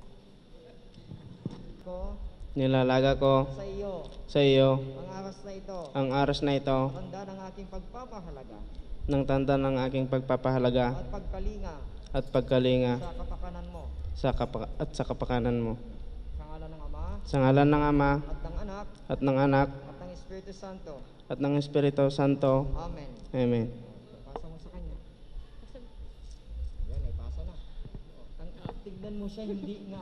Ko, Nilalaga ko sa iyo, sa iyo ang aras na ito, ang aras na ito tanda ng aking pagpapahalaga ng tanda ng aking pagpapahalaga at pagkalinga at pagkalinga sa kapakanan mo. at sa kapakanan mo. Sa ngalan ng Ama, Sa ngalan ng Ama at ng Anak, at ng Anak at ng Espiritu Santo. at ng Espiritu Santo. Amen. Amen. Pasa mo sa kanya. Yan, ay pasa na. Tignan mo siya, hindi nga.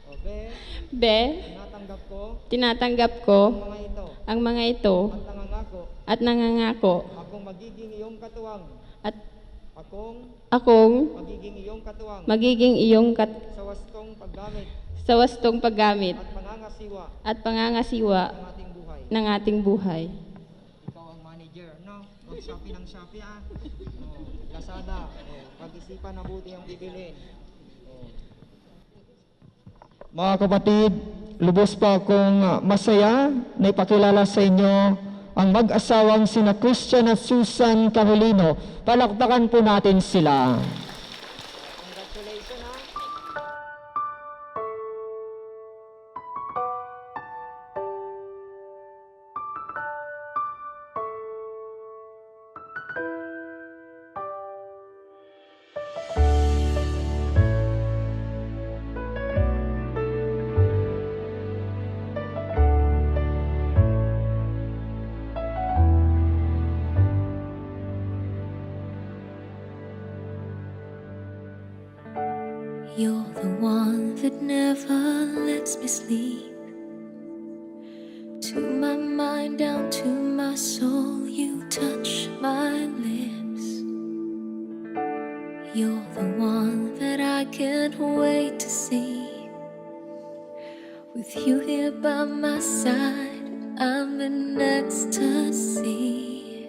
Okay, Be, tinatanggap ko tinatanggap ko ang mga ito ang mga ito at nangangako at nangangako akong magiging iyong katuwang. at Akong akong magiging iyong katuwang magiging iyong sa wastong paggamit sa wastong paggamit at pangangasiwa at pangangasiwa ng ating buhay. ng ating buhay. Ikaw ang manager, no? Huwag Shopee ng Shopee, ah. Oh, Lazada, pag-isipan na buti ang bibilin. Mga kapatid, lubos pa akong masaya na ipakilala sa inyo ang mag-asawang sina Christian at Susan Carolino. Palakpakan po natin sila. Congratulations, ha? You're the one that never lets me sleep. To my mind, down to my soul, you touch my lips. You're the one that I can't wait to see. With you here by my side, I'm in ecstasy.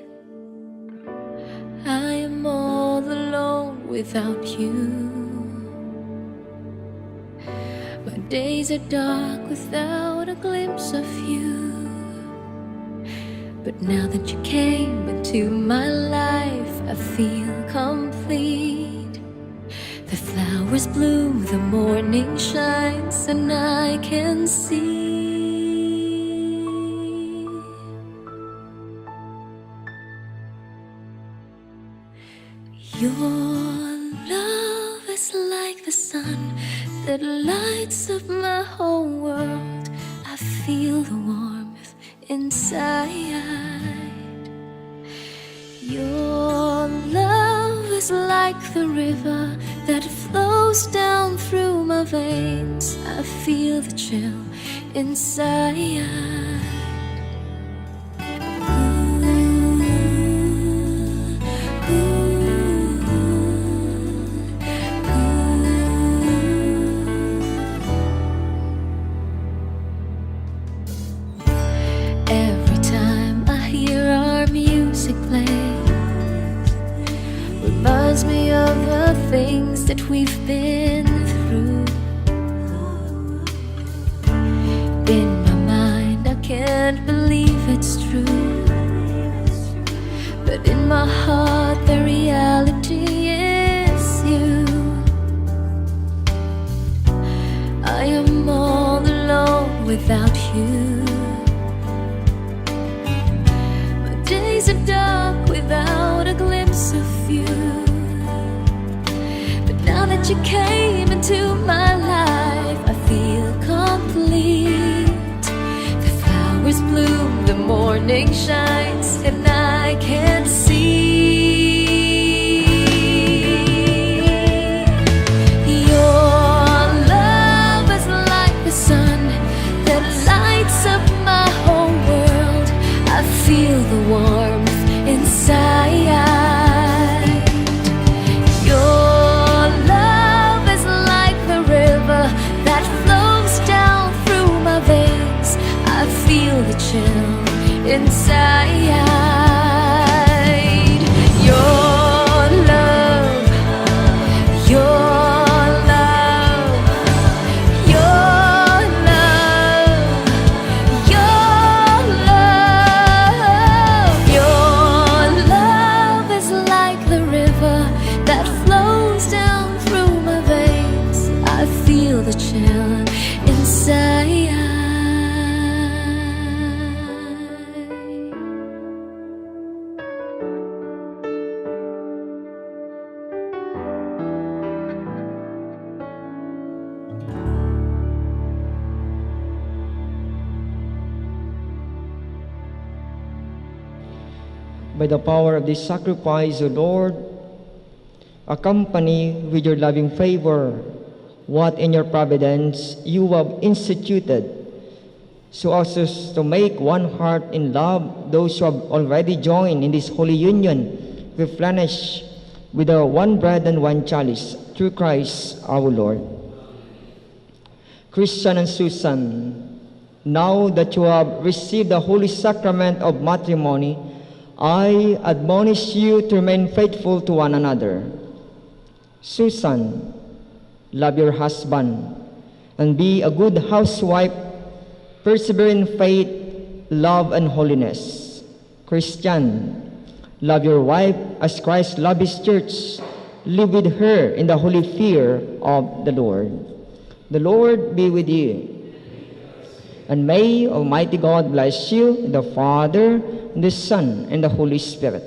I am all alone without you. My days are dark without a glimpse of you. But now that you came into my life, I feel complete. The flowers bloom, the morning shines, and I can see your love is like the sun that lights up my whole world. I feel the warmth inside. Your love is like the river that flows down through my veins. I feel the chill inside. Every time I hear our music play, reminds me of the things that we've been through. In my mind, I can't believe it's true, but in my heart, the reality is you. I am all alone without you. My days are dark without a glimpse of you. But now that you came into my life, I feel complete. The flowers bloom, the morning shines, and I can see your love is like the sun that lights up my whole world. I feel the warmth inside. Your love is like the river that flows down through my veins. I feel the chill inside. Your love, your love, your love, your love. Your love is like the river that flows down through my veins. I feel the chill inside. By the power of this sacrifice, O Lord, accompany with your loving favor what in your providence you have instituted, so as to make one heart in love those who have already joined in this holy union, replenished with the one bread and one chalice, through Christ our Lord. Christian and Susan, now that you have received the holy sacrament of matrimony, I admonish you to remain faithful to one another. Susan, love your husband and be a good housewife, persevere in faith, love, and holiness. Christian, love your wife as Christ loved his church. Live with her in the holy fear of the Lord. The Lord be with you. And may Almighty God bless you, the Father, the Son, and the Holy Spirit.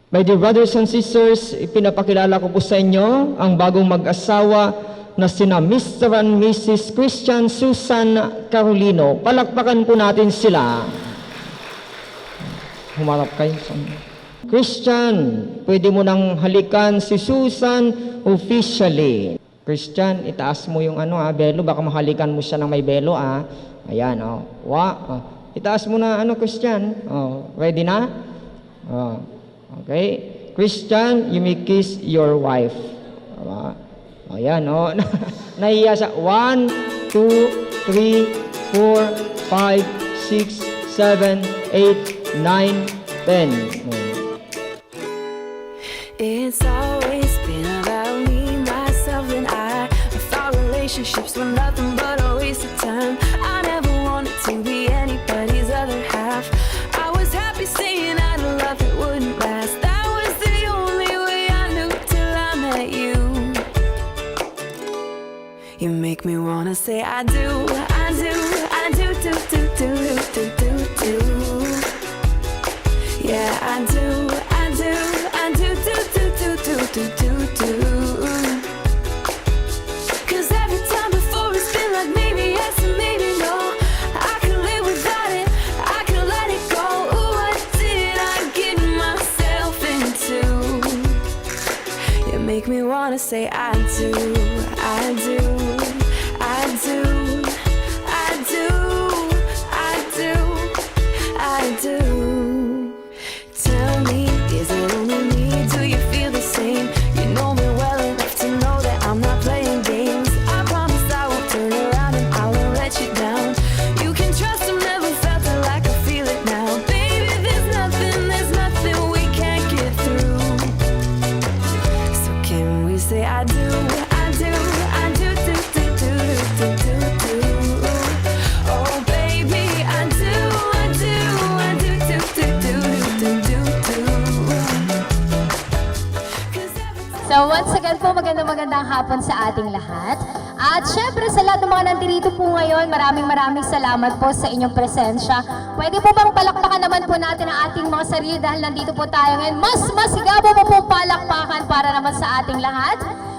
My dear brothers and sisters, ipinapakilala ko po sa inyo ang bagong mag-asawa na sina Mr. and Mrs. Christian Susan Carolino. Palakpakan po natin sila. Humarap kayo. Christian, pwede mo nang halikan si Susan officially. Christian, itaas mo yung belo, baka mahalikan mo siya ng may belo, Ayan, itaas mo na, Christian. Ready na? Okay. Christian, you may kiss your wife. Ayan, nahiya siya. 1, 2, 3, 4, 5, 6, 7, 8, 9, 10. It's always been about me, myself, and I thought relationships were nothing but a waste of time. I never wanted to be anybody's other half. I was happy wanna say I do, I do, I do, do, do, do, do, do, do. Yeah, I do, I do, I do, do, do, do, do, do, do, do. 'Cause every time before it's been like maybe yes and maybe no. I can live without it, I can let it go. Ooh, what did I get myself into? You make me wanna say I do, I do, I do, I do, I do, I do. Tell me, is it only me? Do you feel the same? You know me well enough to know that I'm not playing games. I promise I won't turn around and I won't let you down. You can trust I've never felt it like I feel it now. Baby, there's nothing we can't get through. So can we say I do, I do, I do, do, do, do, do, do, do. Oh baby, I do, I do, I do, do, do, do, do, do, do. 'Cause every time So once again po, magandang hapon sa ating lahat. At syempre sa lahat ng mga nandito po ngayon, maraming salamat po sa inyong presensya. Pwede po bang palakpakan naman po natin ang ating mga sarili dahil nandito po tayo ngayon. Mas masigaw po palakpakan para naman sa ating lahat.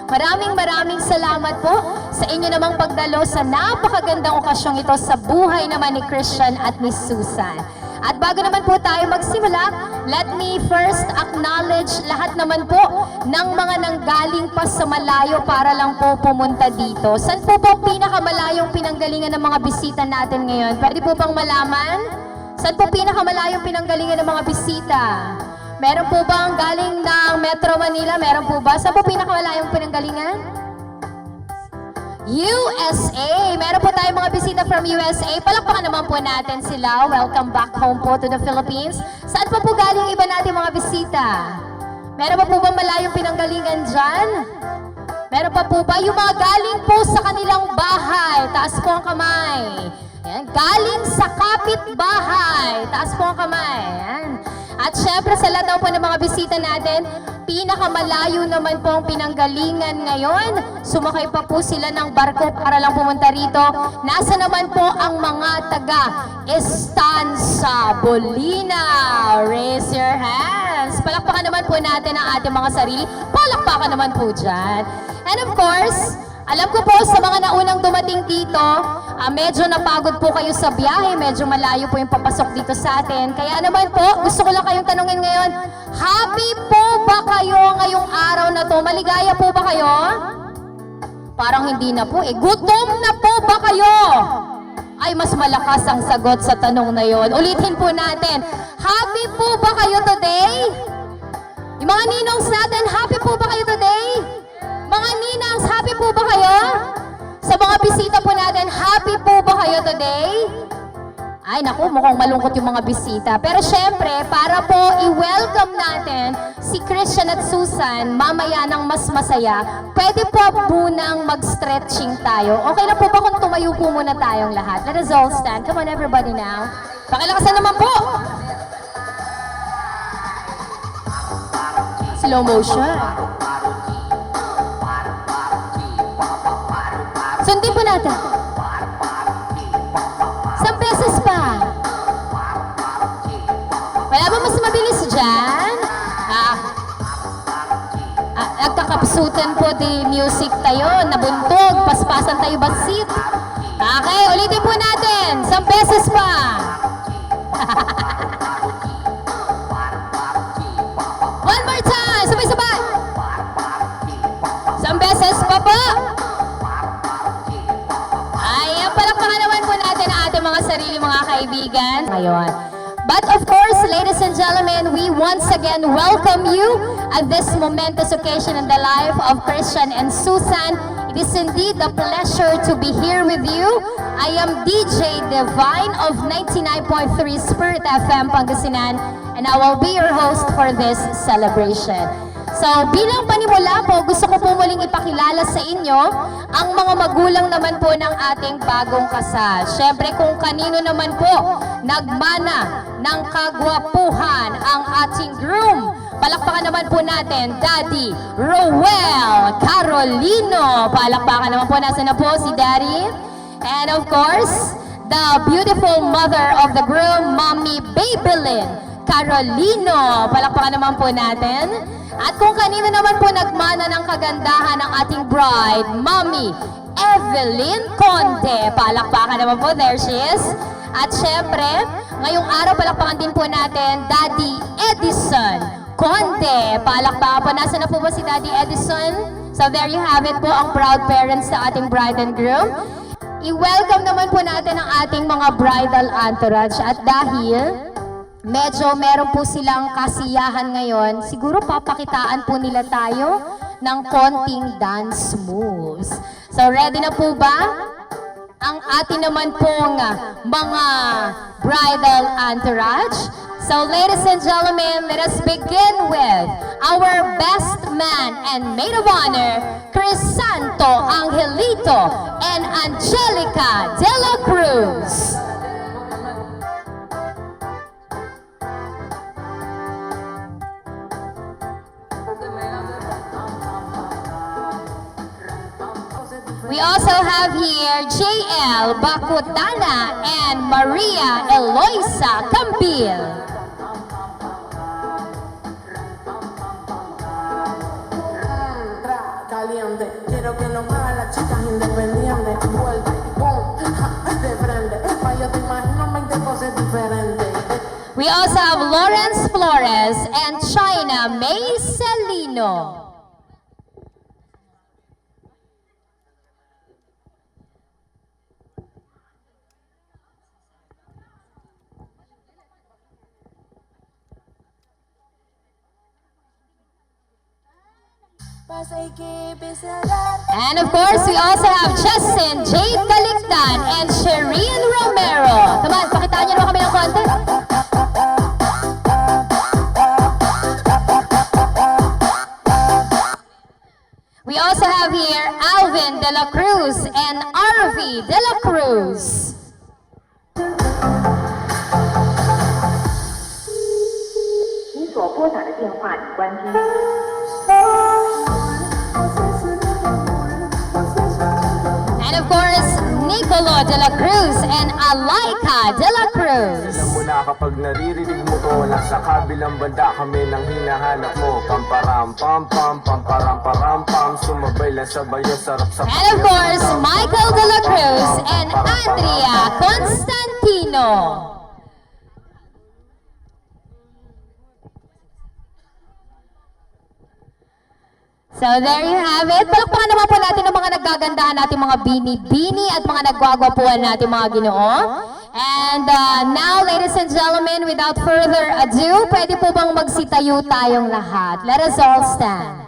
Maraming salamat po sa inyo namang pagdalo sa napakagandang okasyong ito sa buhay naman ni Christian at Miss Susan. At bago naman po tayo magsimula, let me first acknowledge lahat naman po ng mga nanggaling pa sa malayo para lang po pumunta dito. Saan po ba pinakamalayong pinanggalingan ng mga bisita natin ngayon? Pwede po bang malaman? Saan po pinakamalayong pinanggalingan ng mga bisita? Meron po bang galing ng Metro Manila? Meron po ba? Saan po pinakamalayong pinanggalingan? USA! Meron po tayong mga bisita from USA. Palakpakan naman po natin sila. Welcome back home po to the Philippines. Saan pa po galing iba natin mga bisita? Meron pa po ba malayong pinanggalingan dyan? Meron pa po ba yung mga galing po sa kanilang bahay? Taas po ang kamay. Ayan. Galing sa kapitbahay. Taas po ang kamay. Ayan. At syempre sa lahat po ng mga bisita natin, pinakamalayo naman po ang pinanggalingan ngayon. Sumakay pa po sila ng barko para lang pumunta rito. Nasa naman po ang mga taga Estancia, Bolina. Raise your hands. Palakpakan naman po natin ang ating mga sarili. Palakpakan naman po dyan. And of course, alam ko po sa mga naunang dumating dito, medyo napagod po kayo sa biyahe, medyo malayo po yung papasok dito sa atin. Kaya naman po, gusto ko lang kayong tanungin ngayon, happy po ba kayo ngayong araw na to? Maligaya po ba kayo? Parang hindi na po eh. Gutom na po ba kayo? Ay, mas malakas ang sagot sa tanong na yon. Ulitin po natin, happy po ba kayo today? Yung mga ninongs natin, happy po ba kayo today? Mga ninangs, happy po ba kayo? Sa mga bisita po natin, happy po ba kayo today? Ay naku, mukhang malungkot yung mga bisita. Pero syempre, para po i-welcome natin si Christian at Susan mamaya ng mas masaya, pwede po munang mag-stretching tayo. Okay lang po ba kung tumayo po muna tayong lahat? Let us all stand. Come on everybody now. Pakilakasan naman po. Slow motion. Sundin po natin. Isang beses pa. Wala ba mas mabilis dyan? Nagkakapsutan po di music tayo. Nabuntog. Paspasan tayo basit. Okay, ulitin po natin. Isang beses pa. One more time. Sabay-sabay. Isang beses pa po. Palakpakan naman po natin ang ating mga sarili mga kaibigan. Ngayon. But of course, ladies and gentlemen, we once again welcome you at this momentous occasion in the life of Christian and Susan. It is indeed a pleasure to be here with you. I am DJ Divine of 99.3 Spirit FM Pangasinan, and I will be your host for this celebration. So, bilang panimula po, gusto ko po muling ipakilala sa inyo ang mga magulang naman po ng ating bagong kasal. Siyempre, kung kanino naman po nagmana ng kagwapuhan ang ating groom, Palakpakan naman po natin, Daddy Roel Carolino. Palakpakan naman po, nasa na po si Daddy. And of course, the beautiful mother of the groom, Mommy Babylin Carolino. Palakpakan naman po natin. At kung kanino naman po nagmana ng kagandahan ng ating bride, Mommy Evelyn Conde. Palakpakan naman po, there she is. At syempre, ngayong araw palakpakan din po natin, Daddy Edison Conde. Palakpakan po, nasa na po ba si Daddy Edison? So there you have it po, ang proud parents sa ating bride and groom. I-welcome naman po natin ang ating mga bridal entourage. At dahil medyo meron po silang kasiyahan ngayon, siguro papakitaan po nila tayo ng konting dance moves. So ready na po ba ang atin naman pong mga bridal entourage? So ladies and gentlemen, let us begin with our best man and maid of honor, Crisanto Angelito and Angelica De La Cruz. We also have here JL Bacutana and Maria Eloisa Cambil. Caliente, quiero que lo muevan las chicas independientes. Vuelta y pum, ja, de frente. Pa' yo te imagino 20 cosas diferentes. We also have Lawrence Flores and China May Celino. And of course, we also have Justin Jade Calictan and Shireen Romero. Come on, pakitaan niyo naman kami ng konti. We also have here Alvin De La Cruz and Arvi De La Cruz. And of course, Nicolo De La Cruz and Alaika De La Cruz. Alam mo na kapag naririnig mo to, nasa kabilang banda kami nang hinahanap mo. Pamparam pam pam pamparam param pam, sumabay lang sabayo, sarap sa And of course, Michael De La Cruz and Andrea Constantino. So there you have it. Palakpakan naman po natin ang mga nagagandahan natin mga bini-bini at mga nagwagwapuan natin mga Ginoo. And now, ladies and gentlemen, without further ado, pwede po bang magsitayo tayong lahat? Let us all stand.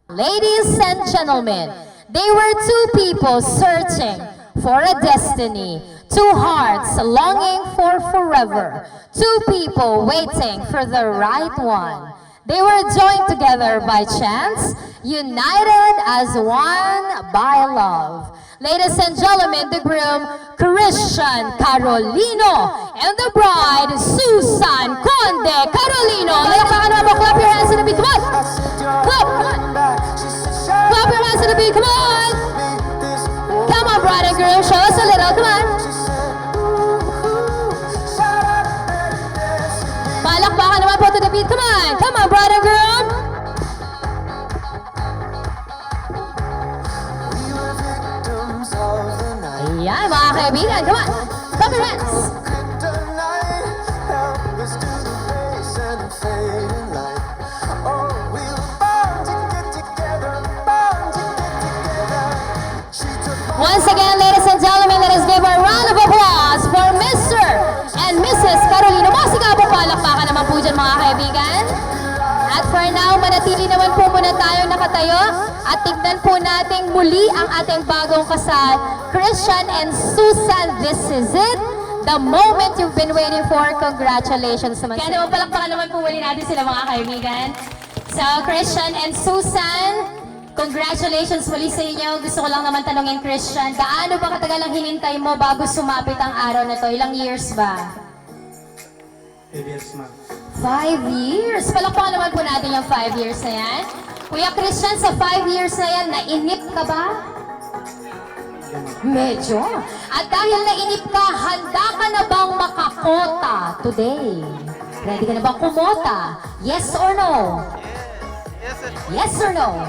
Ladies and gentlemen, they were two people searching for a destiny, two hearts longing for forever, two people waiting for the right one. They were joined together by chance, united as one by love. Ladies and gentlemen, the groom, Christian Carolino, and the bride, Susan Conde Carolino. Palakpakan naman po, clap your hands in the beat, come on! Clap, come on! Clap your hands in the beat, come on! Come on, bride and groom, show us a little, come on! Palakpakan naman po to the beat, come on! Come on, bride and groom! Ayan, mga kaibigan, come on! Clap your hands! Once again, ladies and gentlemen, let us give a round of applause for Mr. and Mrs. Carolino. Masika po, palakpakan naman po dyan mga kaibigan. At for now, manatili naman po muna tayong nakatayo at tignan po natin muli ang ating bagong kasal, Christian and Susan. This is it. The moment you've been waiting for. Congratulations naman. Kaya naman palakpakan naman po muli natin sila mga kaibigan. So, Christian and Susan, congratulations muli sa inyo. Gusto ko lang naman tanungin, Christian, gaano ba katagal ang hinintay mo bago sumapit ang araw na to? Ilang years ba? 8 years, ma'am. 5 years. Palakpakan naman po natin yung 5 years na yan. Kuya Christian, sa 5 years na yan, nainip ka ba? Medyo. At dahil nainip ka, handa ka na bang makakota today? Ready ka na bang kumota? Yes or no? Yes or no?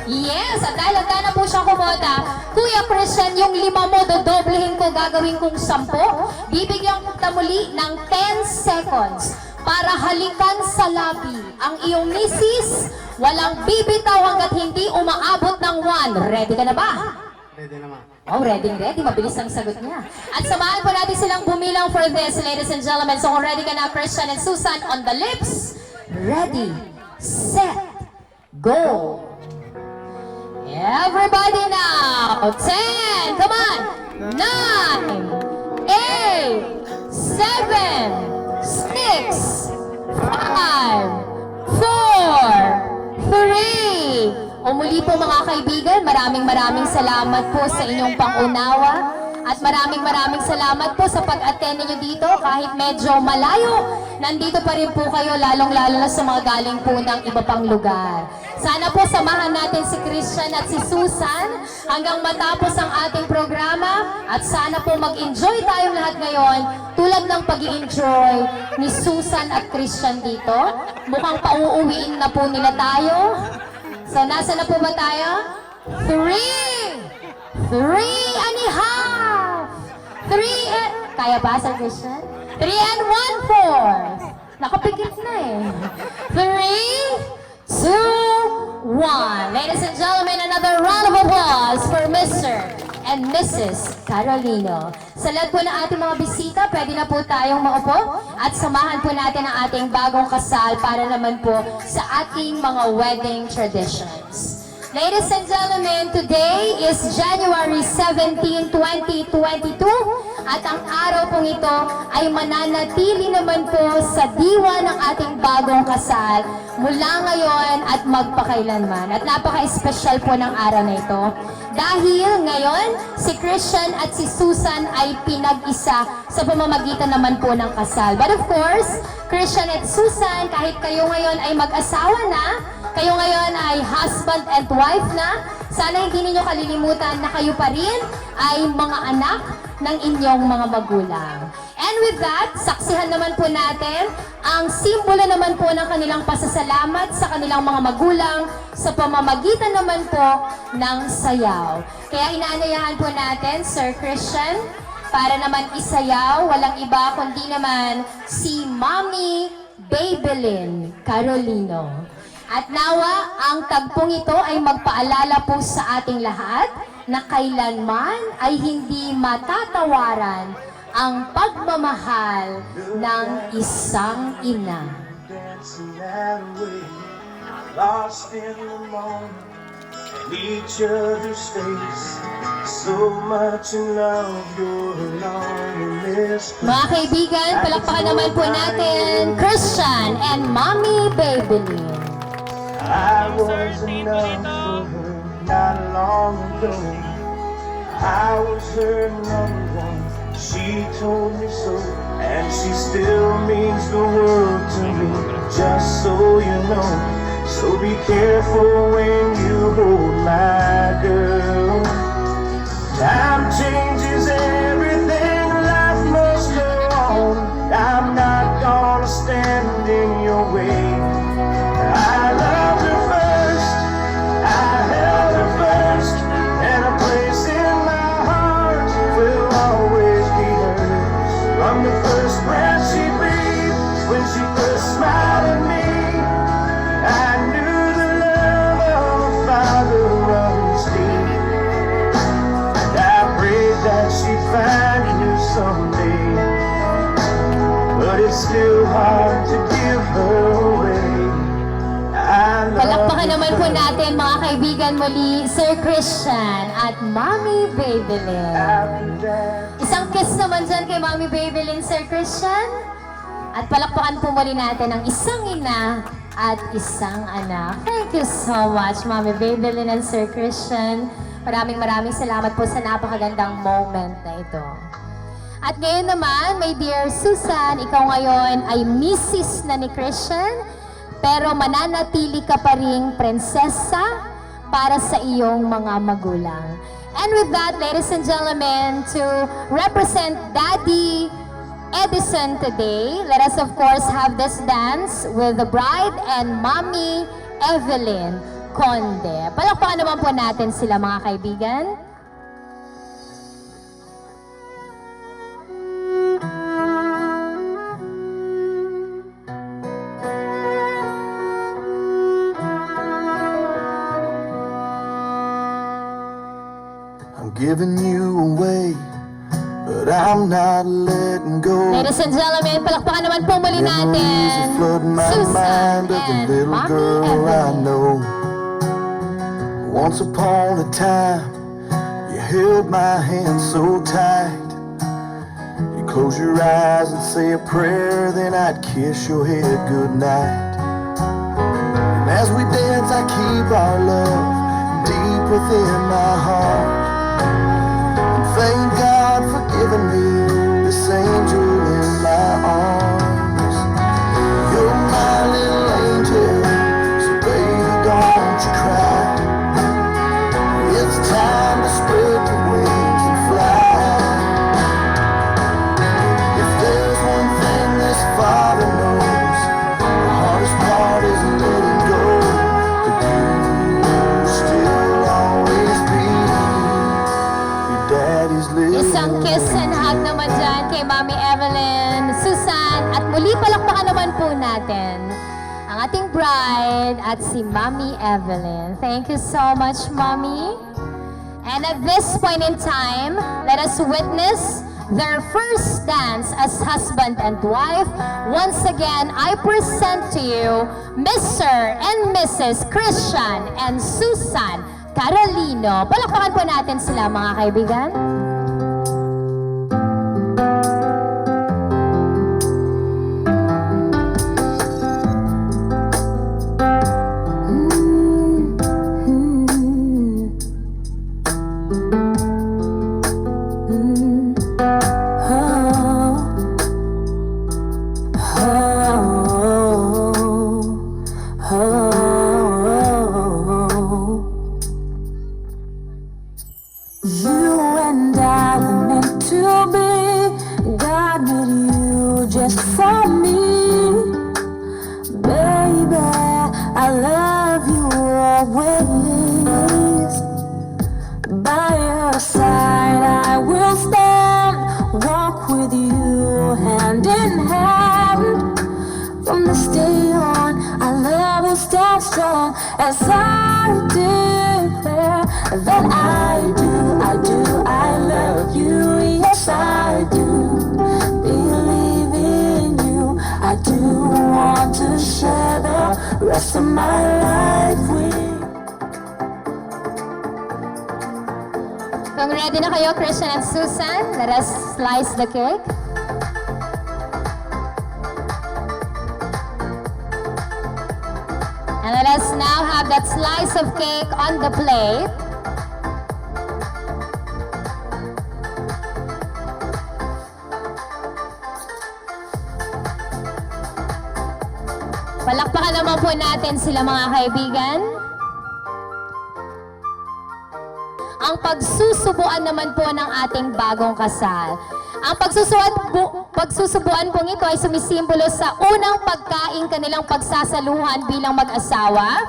Yes, at dahil handa na po siya kumota, Kuya Christian, yung 5 mo, dodoblehin ko, gagawin kong 10. Bibigyan kita muli ng 10 seconds para halikan sa labi ang iyong misis. Walang bibitaw hanggat hindi umaabot ng 1. Ready ka na ba? Ready naman. Oh, ready. Mabilis ang sagot niya. At samahan po natin silang bumilang for this, ladies and gentlemen. So kung ready ka na, Christian and Susan, on the lips. Ready, set, go. Everybody now. 10, come on. 9, 8, 7, 6, 5, 4, 3. O muli po mga kaibigan, maraming salamat po sa inyong pangunawa. At maraming salamat po sa pag-attend ninyo dito kahit medyo malayo. Nandito pa rin po kayo, lalong-lalo na sa mga galing po ng iba pang lugar. Sana po samahan natin si Christian at si Susan hanggang matapos ang ating programa. At sana po mag-enjoy tayong lahat ngayon tulad ng pag-i-enjoy ni Susan at Christian dito. Mukhang pauuwiin na po nila tayo. So, nasa na po ba tayo? 3 and a half. 3 and... Kaya ba, Sir Christian? 3 and 1/4. Nakapikit na eh. 3, 2, 1. Ladies and gentlemen, another round of applause for Mr. and Mrs. Carolino. Sa lahat po ng ating mga bisita, pwede na po tayong maupo at samahan po natin ang ating bagong kasal para naman po sa ating mga wedding traditions. Ladies and gentlemen, today is January 17, 2022 at ang araw pong ito ay mananatili naman po sa diwa ng ating bagong kasal mula ngayon at magpakailanman. At napaka-espesyal po ng araw na ito dahil ngayon si Christian at si Susan ay pinag-isa sa pamamagitan naman po ng kasal. But of course, Christian at Susan, kahit kayo ngayon ay mag-asawa na, kayo ngayon ay husband and wife na, sana hindi ninyo kalilimutan na kayo pa rin ay mga anak ng inyong mga magulang. And with that, saksihan naman po natin ang simbolo naman po ng kanilang pasasalamat sa kanilang mga magulang sa pamamagitan naman po ng sayaw. Kaya inaanyayahan po natin, Sir Christian, para naman isayaw, walang iba kundi naman si Mommy Babylin Carolino. At nawa, ang tagpong ito ay magpaalala po sa ating lahat na kailanman ay hindi matatawaran ang pagmamahal ng isang ina. Dancing that way, lost in the moment, and each other's face, so much in love, you're alone in this. Mga kaibigan, palakpakan naman po natin Christian and Mommy Babylin. I was enough for her not long ago. I was her number one. She told me so, and she still means the world to me. Just so you know, so be careful when you hold my girl. Time changes everything. Life must go on. I'm not gonna stand in your way. I loved her first, I held her first, and a place in my heart will always be hers. From the first breath she breathed, when she first smiled at me, I knew the love of a father runs deep. And I prayed that she'd find you someday, but it's still hard to give her away. Palakpakan naman po natin mga kaibigan muli, Sir Christian at Mommy Babylin. Isang kiss naman dyan kay Mommy Babylin, Sir Christian. At palakpakan po muli natin ang isang ina at isang anak. Thank you so much, Mommy Babylin and Sir Christian. Maraming salamat po sa napakagandang moment na ito. At ngayon naman, my dear Susan, ikaw ngayon ay Mrs. na ni Christian, pero mananatili ka pa ring prinsesa para sa iyong mga magulang. And with that, ladies and gentlemen, to represent Daddy Edison today, let us of course have this dance with the bride and Mommy Evelyn Conde. Palakpakan naman po natin sila, mga kaibigan. I'm giving you away, but I'm not letting go. Ladies and gentlemen, palakpakan naman po muli Memories natin are flooding my Susan mind of the and little Mommy girl I Evelyn. know. Once upon a time, you held my hand so tight. You close your eyes and say a prayer, then I'd kiss your head goodnight. And as we dance, I keep our love deep within my heart. And thank God for giving me this angel in my arms. You're my little angel, so baby don't you cry. It's time to spread your wings and fly. If there's one thing this father knows, the hardest part is letting go. But you will still always be your daddy's little Isang kiss and hug naman dyan kay Mommy Evelyn, Susan, at muli palakpakan naman po natin ang ating bride at si Mommy Evelyn. Thank you so much, Mommy. And at this point in time, let us witness their first dance as husband and wife. Once again, I present to you Mr. and Mrs. Christian and Susan Carolino. Palakpakan po natin sila, mga kaibigan. You and I were meant to be. God made you just for me. Baby, I love you always. By your side I will stand, walk with you hand in hand. From this day on, our love will stand strong as I declare that I love you, yes I do. Believe in you, I do want to share the rest of my life with you. Kung ready na kayo, Christian and Susan, let us slice the cake. And let us now have that slice of cake on the plate. Palakpakan naman po natin sila, mga kaibigan. Ang pagsusubuan naman po ng ating bagong kasal. Ang pagsusubuan pong ito ay sumisimbolo sa unang pagkain kanilang pagsasaluhan bilang mag-asawa.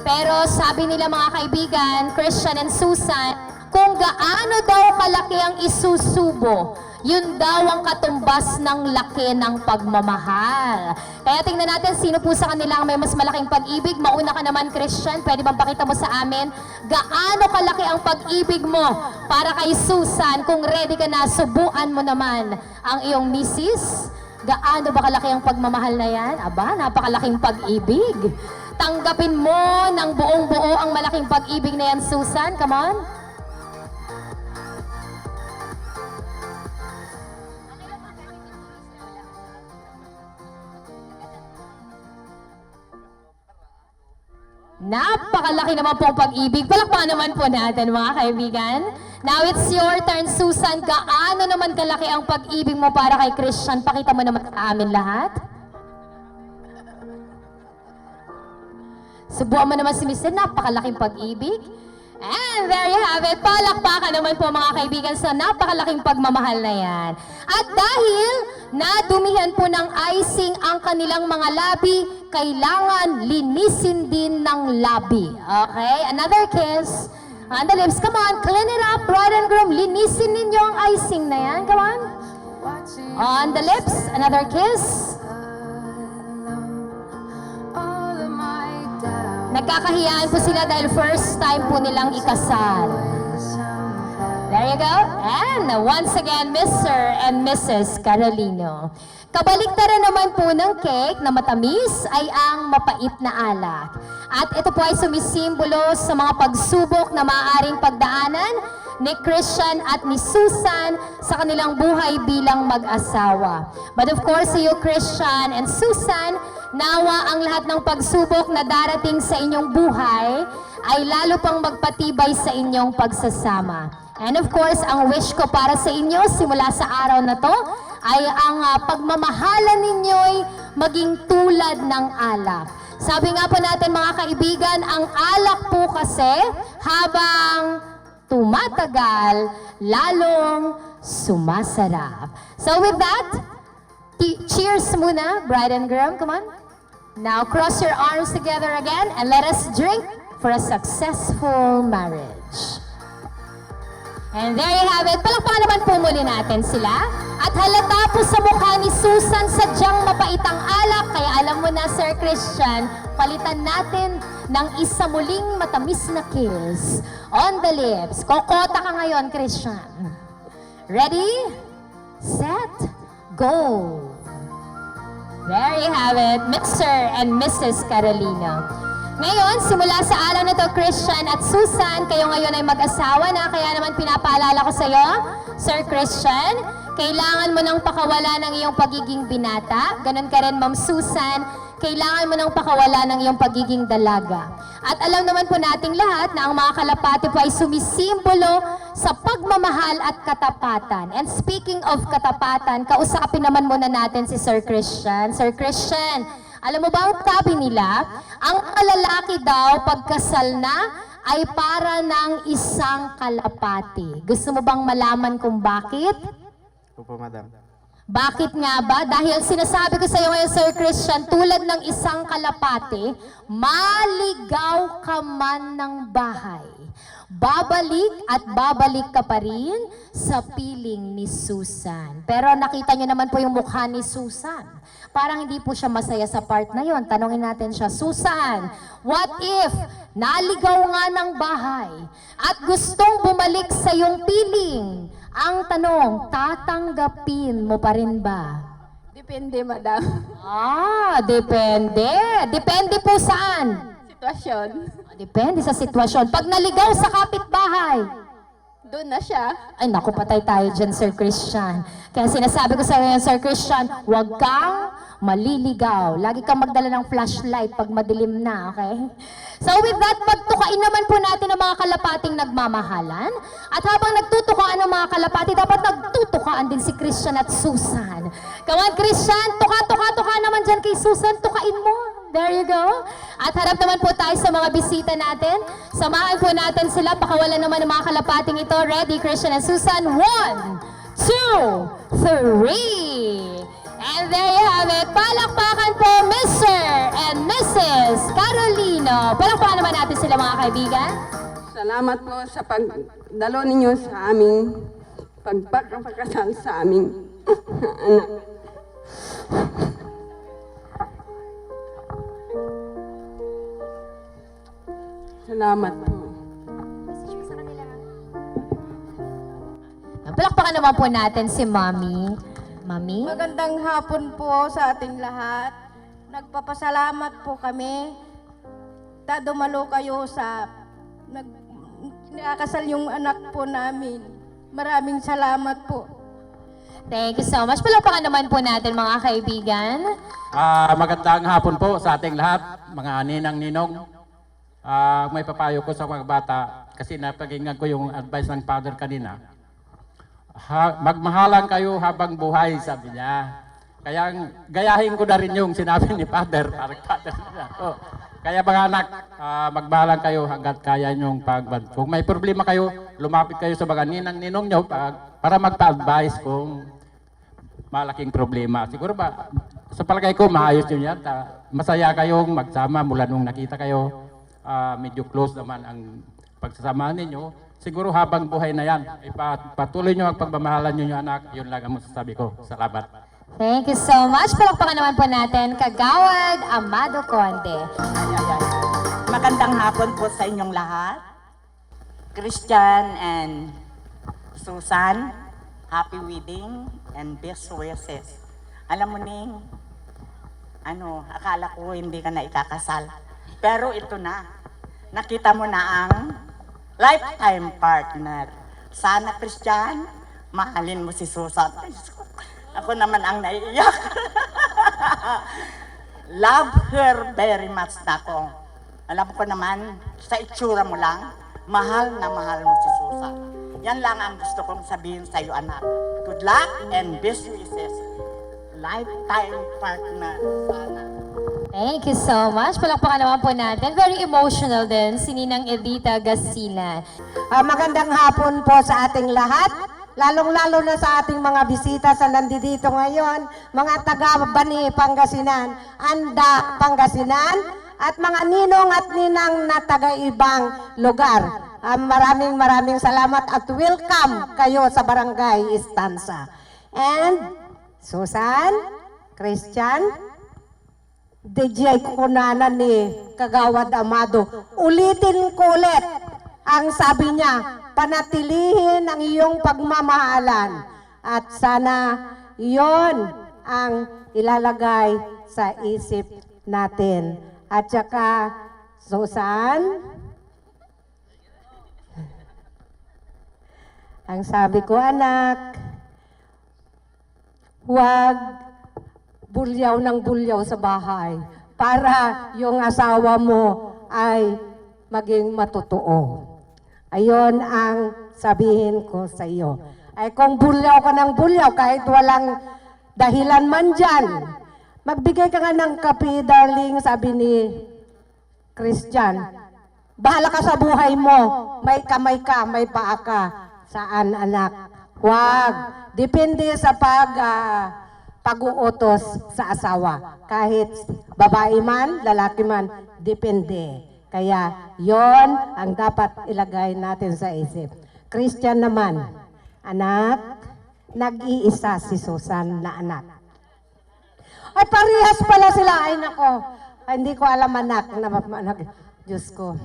Pero sabi nila, mga kaibigan, Christian and Susan, kung gaano daw kalaki ang isusubo, yun daw ang katumbas ng laki ng pagmamahal. Kaya tingnan natin sino po sa kanila ang may mas malaking pag-ibig. Mauna ka naman, Christian. Pwede bang pakita mo sa amin gaano kalaki ang pag-ibig mo para kay Susan? Kung ready ka na, subuan mo naman ang iyong misis. Gaano ba kalaki ang pagmamahal na yan? Aba, napakalaking pag-ibig. Tanggapin mo ng buong-buo ang malaking pag-ibig na yan, Susan. Come on. Napakalaki naman pong pag-ibig. Palakpakan naman po natin, mga kaibigan. Now it's your turn, Susan. Gaano naman kalaki ang pag-ibig mo para kay Christian? Pakita mo naman sa amin lahat. Subuan mo naman si Mr. Napakalaking pag-ibig. And there you have it. Palakpakan naman po mga kaibigan sa napakalaking pagmamahal na yan. At dahil nadumihan po ng icing ang kanilang mga labi, kailangan linisin din ng labi. Okay? Another kiss. On the lips. Come on, clean it up, bride and groom. Linisin ninyo ang icing na yan. Come on. On the lips. Another kiss. Nagkakahiyaan po sila dahil first time po nilang ikasal. There you go. And once again, Mr. and Mrs. Carolino. Kabaliktaran naman po ng cake na matamis ay ang mapait na alak. At ito po ay sumisimbolo sa mga pagsubok na maaaring pagdaanan ni Christian at ni Susan sa kanilang buhay bilang mag-asawa. But of course, sa iyo, Christian and Susan, nawa ang lahat ng pagsubok na darating sa inyong buhay ay lalo pang magpatibay sa inyong pagsasama. And of course, ang wish ko para sa inyo simula sa araw na to ay ang pagmamahalan ninyo'y maging tulad ng alak. Sabi nga po natin mga kaibigan, ang alak po kasi habang tumatagal, lalong sumasarap. So with that, cheers muna, bride and groom. Come on. Now cross your arms together again and let us drink for a successful marriage. And there you have it. Palakpakan naman po muli natin sila. At halata po sa mukha ni Susan sadyang mapaitang alak. Kaya alam mo na, Sir Christian, palitan natin ng isa muling matamis na kiss on the lips. Kokota ka ngayon, Christian. Ready? Set? Go! There you have it, Mr. and Mrs. Carolina. Ngayon, simula sa araw na to, Christian at Susan, kayo ngayon ay mag-asawa na, kaya naman pinapaalala ko sa iyo, Sir Christian, kailangan mo nang pakawala ng iyong pagiging binata. Ganon ka rin, Ma'am Susan, kailangan mo nang pakawala ng iyong pagiging dalaga. At alam naman po nating lahat na ang mga kalapati po ay sumisimbolo sa pagmamahal at katapatan. And speaking of katapatan, kausapin naman muna natin si Sir Christian. Sir Christian, alam mo ba ang sabi nila, ang mga lalaki daw pagkasal na ay para ng isang kalapati. Gusto mo bang malaman kung bakit? Opo, madam. Bakit nga ba? Dahil sinasabi ko sa iyo ngayon, Sir Christian, tulad ng isang kalapati, maligaw ka man ng bahay. Babalik at babalik ka pa rin sa piling ni Susan. Pero nakita niyo naman po yung mukha ni Susan. Parang hindi po siya masaya sa part na yon. Tanungin natin siya, Susan, what if naligaw nga ng bahay at gustong bumalik sa iyong piling? Ang tanong, tatanggapin mo pa rin ba? Depende, madam. Depende. Depende po saan? Sitwasyon. Depende sa sitwasyon. Pag naligaw sa kapitbahay, Doon na siya. ay naku, patay tayo dyan, Sir Christian. Kaya sinasabi ko sa iyo, Sir Christian, huwag kang maliligaw. Lagi kang magdala ng flashlight pag madilim na, okay? So with that, pagtukain naman po natin ang mga kalapating nagmamahalan. At habang nagtutukaan ang mga kalapati, dapat nagtutukaan din si Christian at Susan. Come on, Christian, tuka naman dyan kay Susan, tukain mo. There you go. At harap naman po tayo sa mga bisita natin. Samahan po natin sila. Pakawalan naman ng mga kalapating ito. Ready, Christian and Susan? 1, 2, 3. And there you have it. Palakpakan po, Mr. and Mrs. Carolino. Palakpakan naman natin sila, mga kaibigan. Salamat po sa pagdalo ninyo sa aming pagpapakasal sa aming anak. Salamat po. Palakpakan naman po natin si Mami. Mami? Magandang hapon po sa ating lahat. Nagpapasalamat po kami. Dumalo kayo sa nakasal yung anak po namin. Maraming salamat po. Thank you so much. Palakpakan naman po natin, mga kaibigan. Magandang hapon po sa ating lahat, mga ninang-ninong. May papayo ko sa mga bata, kasi napakinggan ko yung advice ng Father kanina. Magmahalan kayo habang buhay, sabi niya. Kaya gayahin ko na rin yung sinabi ni Father, parang Father na ako. Kaya mga anak, magmahalan kayo hanggat kaya niyong pagbad. Kung may problema kayo, lumapit kayo sa mga ninang-ninong niyo para magpa-advise kung malaking problema. Siguro ba, sa palagay ko, maayos yun yan. Masaya kayong magsama mula nung nakita kayo. Medyo close naman ang pagsasama ninyo. Siguro habang buhay na yan. Patuloy nyo ang pagmamahalan nyo yung anak. Yun lang ang masasabi ko. Salamat. Thank you so much. Palakpakan naman po natin, Kagawad Amado Conde. Magandang hapon po sa inyong lahat. Christian and Susan, happy wedding and best wishes. Alam mo Ning, akala ko hindi ka na ikakasal. Pero ito na, nakita mo na ang lifetime partner. Sana Christian, mahalin mo si Susan. Ako naman ang naiiyak. Love her very much na ako. Alam ko naman, sa itsura mo lang, mahal na mahal mo si Susan. Yan lang ang gusto kong sabihin sa iyo, anak. Good luck and best wishes. Lifetime partner. Sana. Thank you so much. Palakpakan naman po natin. Very emotional din, si Ninang Edita Gasilan. Magandang hapon po sa ating lahat. Lalong-lalo na sa ating mga bisita sa nandito ngayon, mga taga-Bani, Pangasinan, Anda, Pangasinan, at mga ninong at ninang na taga-ibang lugar. Maraming salamat at welcome kayo sa Barangay Istansa. And Susan, Christian, DJ kukunanan ni Kagawad Amado, ulitin ko ulit ang sabi niya, panatilihin ang iyong pagmamahalan at sana iyon ang ilalagay sa isip natin. At saka, Susan, ang sabi ko anak, huwag bulyaw ng bulyaw sa bahay para yung asawa mo ay maging matotoo. Ayon ang sabihin ko sa iyo. Ay kung bulyaw ka ng bulyaw, kahit walang dahilan man dyan, magbigay ka nga ng kape, darling, sabi ni Christian. Bahala ka sa buhay mo, may kamay ka, may paa ka. Saan anak? Huwag. Depende sa pag-uutos sa asawa. Kahit babae man, lalaki man, depende. Kaya yon ang dapat ilagay natin sa isip. Christian naman, anak, nag-iisa si Susan na anak. Ay, parehas pala sila. Ay, nako. Ay, hindi ko alam anak. Diyos ko.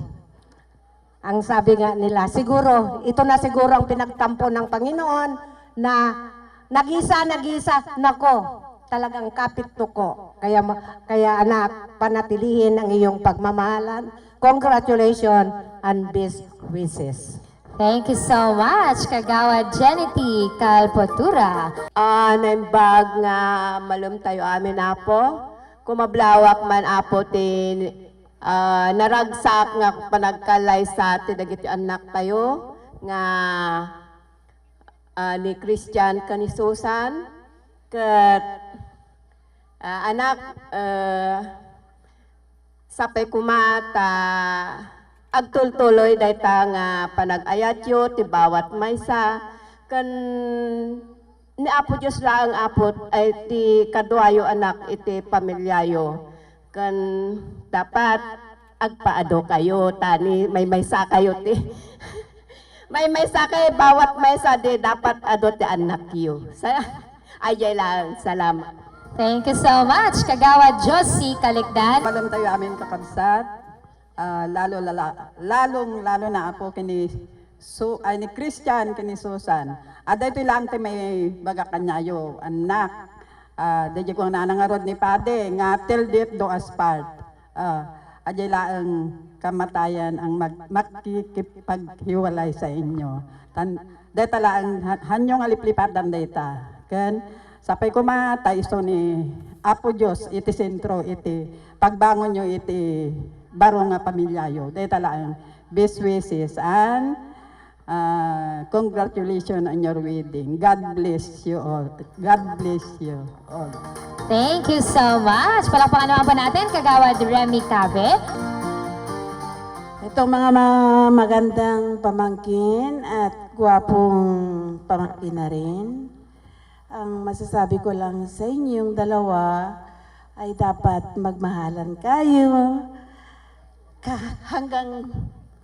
Ang sabi nga nila, siguro, ito na siguro ang pinagtampo ng Panginoon na nag-isa, nako. Talagang kapit tuko. Kaya anak, panatilihin ang iyong pagmamahalan. Congratulations and best wishes. Thank you so much, Kagawad Jenity Calpotura. Naimbag nga malum tayo amin apo. Kumablawak man apo tin naragsak nga panagkalay sa tidagiti anak tayo nga ni Christian kani Susan ket anak sapay kumata agtultuloy dayta nga panagayatyo ti bawat maysa ken ni Apo Dios lang apot ay ti kadwayo anak iti pamilyayo ken dapat agpaado kayo tani may maysa kayo ti may maysa kay bawat maysa di dapat ado ti anak yo ayay lang salamat. Thank you so much, Kagawad Josie Kaligdan. Malam tayo amin kakabsat, lalo na ako kini ni Christian kini Susan. Ito lang tayo may baga kanyayo, anak. Dadya ko na nangarod ni Pade, nga till death do us part. Aday lang kamatayan ang makikipaghiwalay sa inyo. Deta lang hanyong aliplipadan deta. Ken sapay ko mata iso ni Apo Dios iti sentro iti pagbangon nyo iti baro nga pamilyayo. Deta lang best wishes and congratulations on your wedding. God bless you all. God bless you all. Thank you so much. Palakpakan naman po natin, Kagawad Remy Cabe. Ito mga magandang pamangkin at gwapong pamangkin na rin. Ang masasabi ko lang sa inyong dalawa ay dapat magmahalan kayo hanggang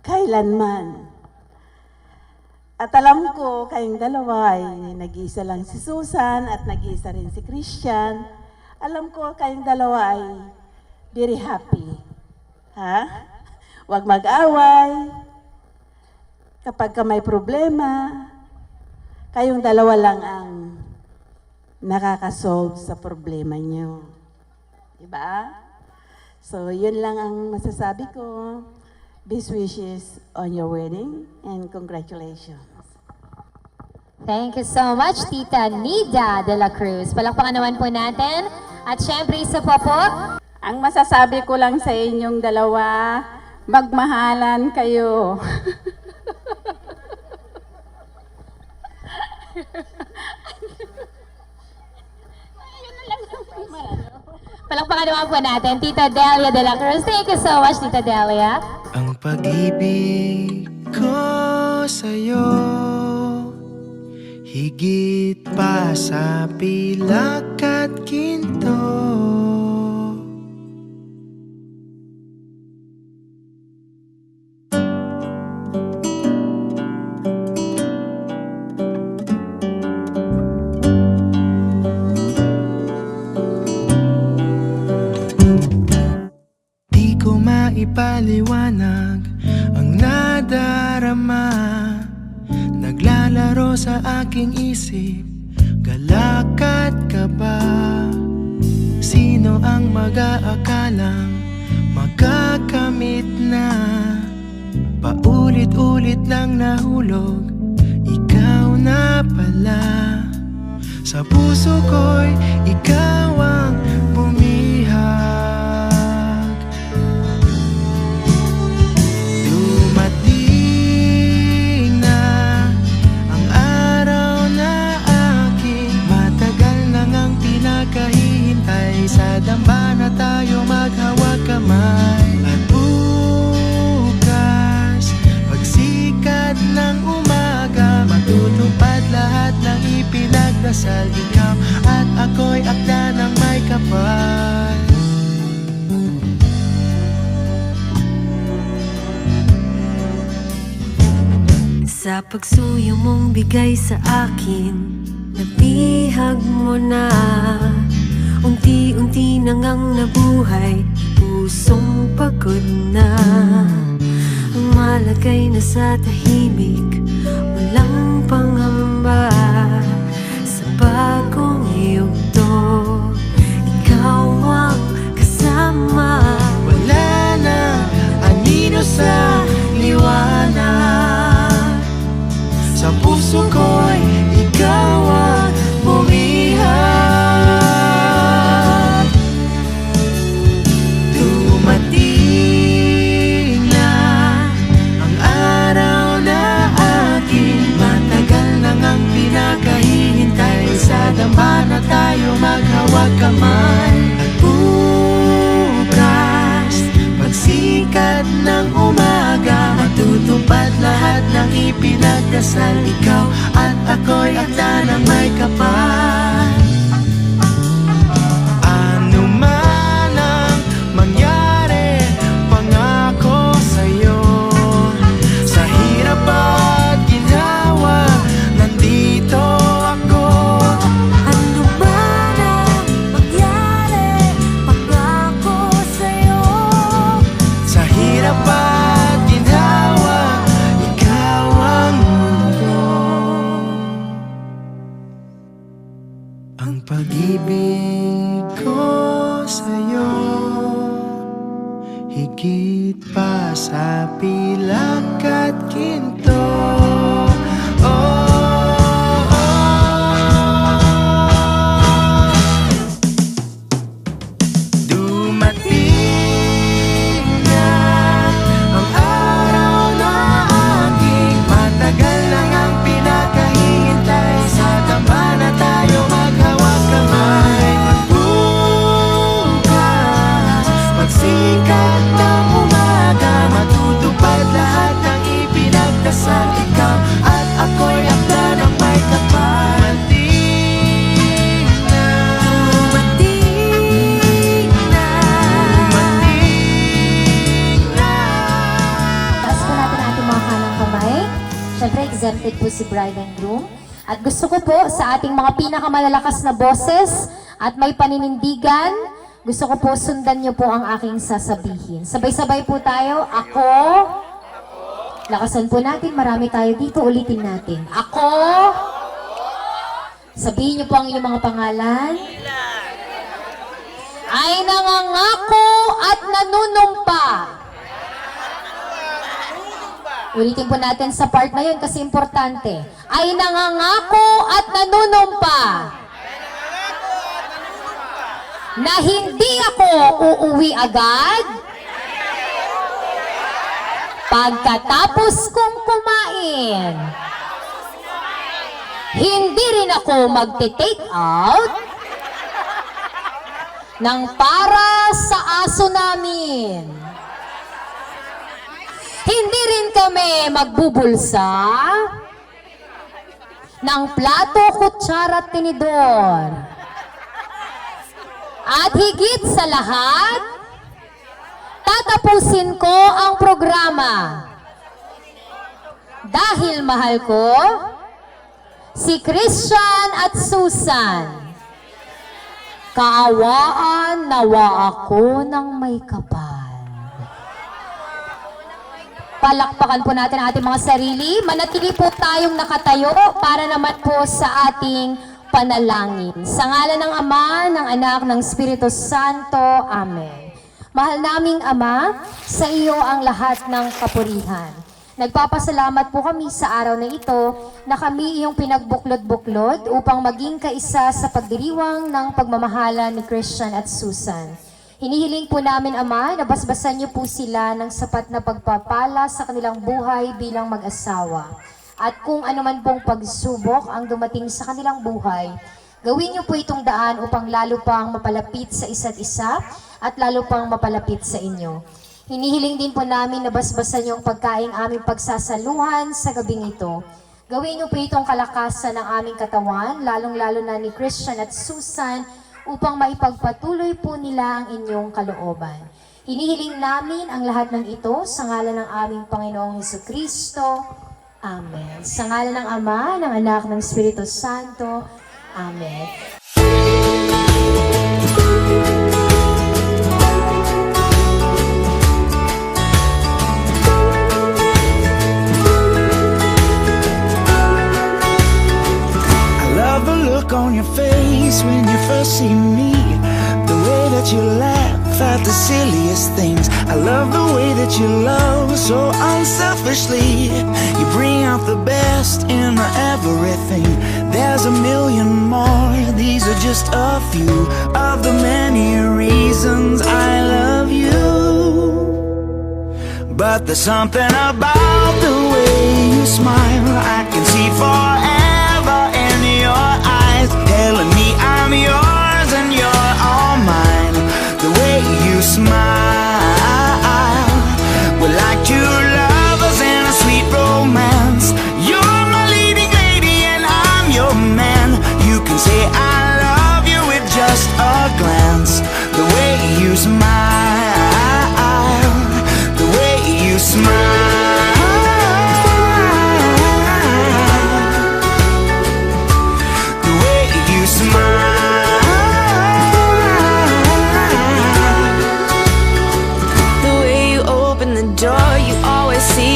kailanman. At alam ko kayong dalawa ay nag-iisa lang si Susan at nag-iisa rin si Christian. Alam ko kayong dalawa ay very happy. Ha? Huwag mag-away. Kapag ka may problema, kayong dalawa lang ang nakakasolve sa problema nyo. Diba? So, yun lang ang masasabi ko. Best wishes on your wedding and congratulations. Thank you so much, Tita Nida de la Cruz. Palakpakan naman po natin. At syempre, isa pa po. Ang masasabi ko lang sa inyong dalawa, magmahalan kayo. Palakpakan naman po natin, Tita Delia de la Cruz. Thank you so much, Tita Delia. Ang pag-ibig ko sa'yo, higit pa sa pilak at ginto. Di ko maipaliwanag ang nadarama, naglalaro sa aking isip, galak at kaba. Sino ang mag-aakalang magkakamit na? Paulit-ulit lang nahulog, ikaw na pala. Sa puso ko'y ikaw ang bumihag. Dumating na ang araw na aking matagal na ngang pinakahihintay. Sa damba na tayo maghawag kamay. At bukas, pagsikat ng umaga, matutupad lahat ng ipinagdasal. Ikaw at ako'y akda ng may kapal. Sa pagsuyo mong bigay sa akin, nabihag mo na. Unti-unti na ngang nabuhay, pusong pagod na. Ang malagay na sa tahimik, walang pangamba. Sa bagong yugto, ikaw ang kasama. Wala na anino sa liwanag. Sa puso ko'y ikaw ang bumihag. Dumating na ang araw na aking matagal na ngang pinakahihintay. Sa damba na tayo maghawag kamay. At bukas, pagsikat ng umaga, matutupad lahat ng ipinagdasal. Ikaw at ako'y akda ng may kapal. Ano man ang mangyari, pangako sa'yo. Sa hirap at ginhawa, nandito ako. Ano man ang mangyari, pangako sa'yo. Sa hirap at ginhawa, ikaw ang mundo. Ang pag-ibig ko sa'yo, higit pa sa pilak at ginto. Oh, oh. Dumating na ang araw na seated po si bride and groom. At gusto ko po sa ating mga pinakamalalakas na boses at may paninindigan, gusto ko po sundan niyo po ang aking sasabihin. Sabay-sabay po tayo. Ako. Lakasan po natin. Marami tayo dito. Ulitin natin. Ako. Sabihin niyo po ang inyong mga pangalan. Ay nangangako at nanunumpa. Ulitin po natin sa part na yun kasi importante. Ay nangangako at nanunumpa na hindi ako uuwi agad pagkatapos kong kumain. Hindi rin ako magte-take out ng para sa aso namin. Hindi rin kami magbubulsa ng plato, kutsara at tinidor. At higit sa lahat, tatapusin ko ang programa. Dahil mahal ko si Christian at Susan. Kaawaan nawa ako ng may kapal. Palakpakan po natin ang ating mga sarili. Manatili po tayong nakatayo para naman po sa ating panalangin. Sa ngalan ng Ama, ng Anak, ng Espiritu Santo. Amen. Mahal naming Ama, sa iyo ang lahat ng kapurihan. Nagpapasalamat po kami sa araw na ito na kami iyong pinagbuklod-buklod upang maging kaisa sa pagdiriwang ng pagmamahala ni Christian at Susan. Hinihiling po namin, Ama, na basbasan niyo po sila ng sapat na pagpapala sa kanilang buhay bilang mag-asawa. At kung anuman pong pagsubok ang dumating sa kanilang buhay, gawin niyo po itong daan upang lalo pang mapalapit sa isa't isa at lalo pang mapalapit sa inyo. Hinihiling din po namin na basbasan niyo ang pagkaing aming pagsasaluhan sa gabing ito. Gawin niyo po itong kalakasan ng aming katawan, lalong-lalo na ni Christian at Susan, upang maipagpatuloy po nila ang inyong kalooban. Hinihiling namin ang lahat ng ito sa ngalan ng aming Panginoong Hesukristo. Amen. Sa ngalan ng Ama, ng Anak, ng Espiritu Santo. Amen. I love the look on your face when you first see me. The way that you laugh at the silliest things. I love the way that you love so unselfishly. You bring out the best in everything. There's a million more. These are just a few of the many reasons I love you. But there's something about the way you smile. I can see forever in your eyes, telling me I'm yours and you're all mine. The way you smile, we're like two lovers in a sweet romance. You're my leading lady and I'm your man. You can say I love you with just a glance. The way you smile, the way you smile.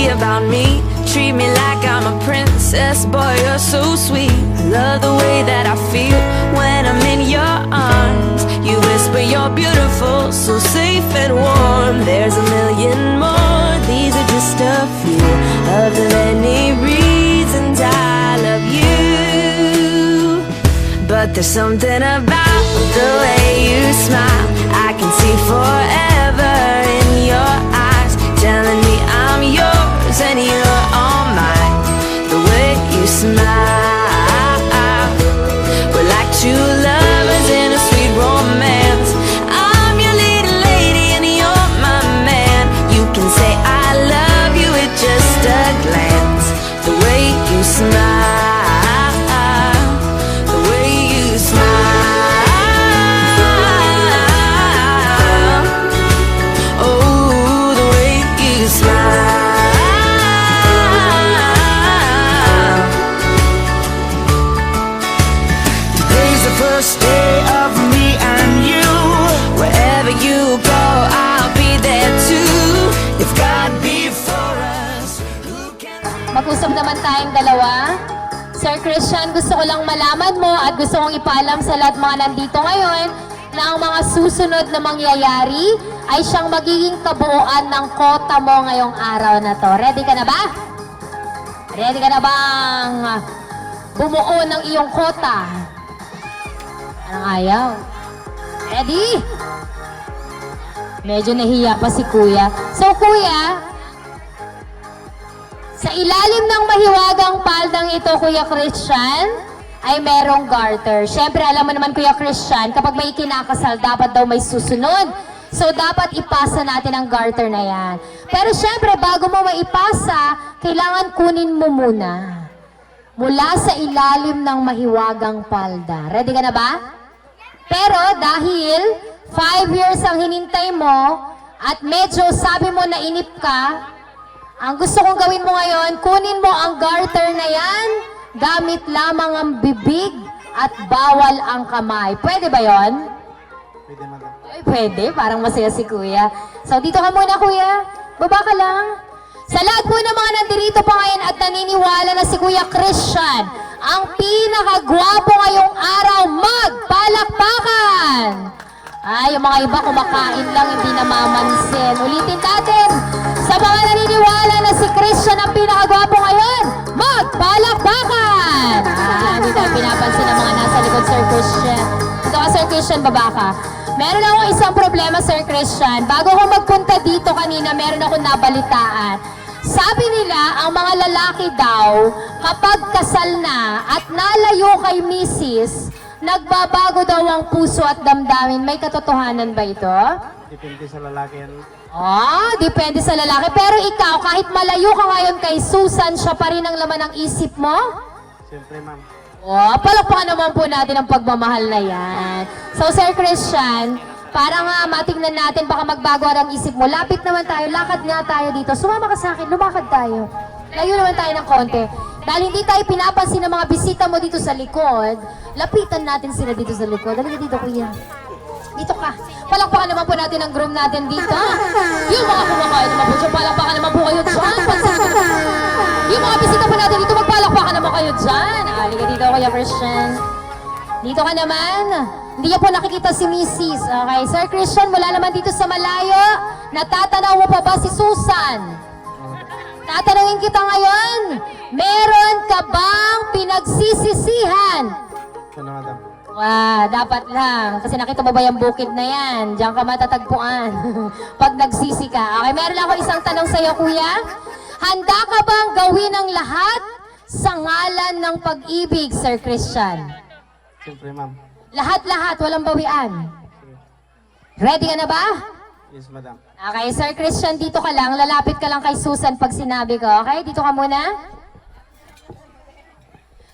About me, treat me like I'm a princess, boy, you're so sweet. I love the way that I feel when I'm in your arms. You whisper you're beautiful, so safe and warm. There's a million more, these are just a few of the many reasons I love you. But there's something about the way you smile, I can see forever in your eyes, telling me I'm yours and you're all mine. The way you smile, we're like two lovers in a sweet romance. I'm your little lady and you're my man. You can say I love you with just a glance. The way you smile, the way you smile. dalawa. Sir Christian, gusto ko lang malaman mo at gusto kong ipaalam sa lahat mga nandito ngayon na ang mga susunod na mangyayari ay siyang magiging kabuuan ng kota mo ngayong araw na to. Ready ka na ba? Ready ka na bang bumuo ng iyong kota? Anong ayaw? Ready? Medyo nahiya pa si Kuya. So, Kuya, sa ilalim ng mahiwagang paldang ito, Kuya Christian, ay merong garter. Siyempre, alam mo naman, Kuya Christian, kapag may kinakasal, dapat daw may susunod. So, dapat ipasa natin ang garter na yan. Pero siyempre, bago mo maipasa, kailangan kunin mo muna. Mula sa ilalim ng mahiwagang palda. Ready ka na ba? Pero dahil 5 years ang hinintay mo at medyo sabi mo na inip ka, ang gusto kong gawin mo ngayon, kunin mo ang garter na yan, gamit lamang ang bibig at bawal ang kamay. Pwede ba yon? Pwede, madam. Ay, pwede. Parang masaya si Kuya. So, dito ka muna, Kuya. Baba ka lang. Sa lahat po ng mga nandirito pa ngayon at naniniwala na si Kuya Christian, ang pinakagwapo ngayong araw, magpalakpakan! Ay, yung mga iba kumakain lang, hindi namamansin. Ulitin natin. Sa mga naniniwala na si Christian ang pinakagwapo ngayon, magpalakpakan! Hindi tayo pinapansin ng mga nasa likod, Sir Christian. Ito ka, Sir Christian, baba ka. Meron akong isang problema, Sir Christian. Bago ko magpunta dito kanina, meron akong nabalitaan. Sabi nila, ang mga lalaki daw, kapag kasal na at nalayo kay misis, nagbabago daw ang puso at damdamin. May katotohanan ba ito? Depende sa lalaki yan. Depende sa lalaki. Pero ikaw, kahit malayo ka ngayon kay Susan, siya pa rin ang laman ng isip mo? Siyempre, ma'am. Palakpakan naman po natin ang pagmamahal na yan. So, Sir Christian, para nga matingnan natin, baka magbago ang isip mo. Lapit naman tayo, lakad nga tayo dito. Sumama ka sa akin, lumakad tayo. Layo naman tayo ng konti. Dahil hindi tayo pinapansin ng mga bisita mo dito sa likod, lapitan natin sila dito sa likod. Halika dito, Kuya. Dito ka. Palakpakan naman po natin ang groom natin dito. Yung mga kumakain naman po dyan, palakpakan naman po kayo dyan. Yung mga bisita po natin dito, magpalakpakan naman kayo dyan. Halika dito, Kuya Christian. Dito ka naman. Hindi niya po nakikita si Mrs. Okay, Sir Christian, mula naman dito sa malayo, natatanaw mo pa ba si Susan? Tatanungin kita ngayon, meron ka bang pinagsisisihan? Ano, madam? Dapat lang. Kasi nakita mo ba yung bukid na yan? Diyan ka matatagpuan. Pag nagsisi ka. Okay, meron ako isang tanong sa'yo, Kuya. Handa ka bang gawin ang lahat sa ngalan ng pag-ibig, Sir Christian? Siyempre, ma'am. Lahat-lahat, walang bawian. Ready ka na ba? Yes, madam. Okay, Sir Christian, dito ka lang. Lalapit ka lang kay Susan pag sinabi ko. Okay, dito ka muna.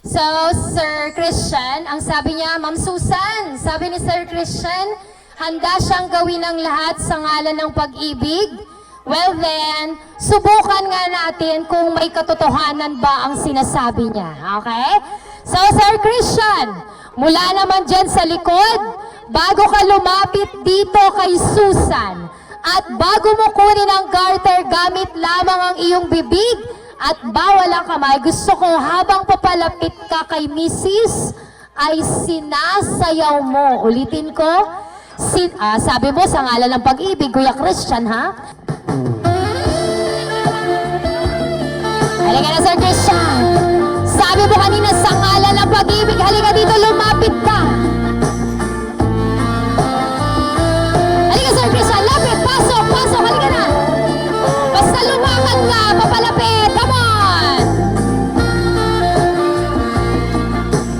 So, Sir Christian, ang sabi niya, Ma'am Susan, sabi ni Sir Christian, handa siyang gawin ang lahat sa ngalan ng pag-ibig. Well then, subukan nga natin kung may katotohanan ba ang sinasabi niya. Okay? So, Sir Christian, mula naman dyan sa likod, bago ka lumapit dito kay Susan, at bago mo kunin ang garter gamit lamang ang iyong bibig, at bawal ang kamay, gusto ko habang papalapit ka kay Mrs. ay sinasayaw mo. Ulitin ko, sabi mo sa ngalan ng pag-ibig, Kuya Christian, ha? Halika na, Sir Christian. Sabi mo kanina sa ngalan ng pag-ibig, halika dito, lumapit ka. Halika, Sir Christian, lapit, pasok, halika na. Basta lumakad ka, papalapit, come on!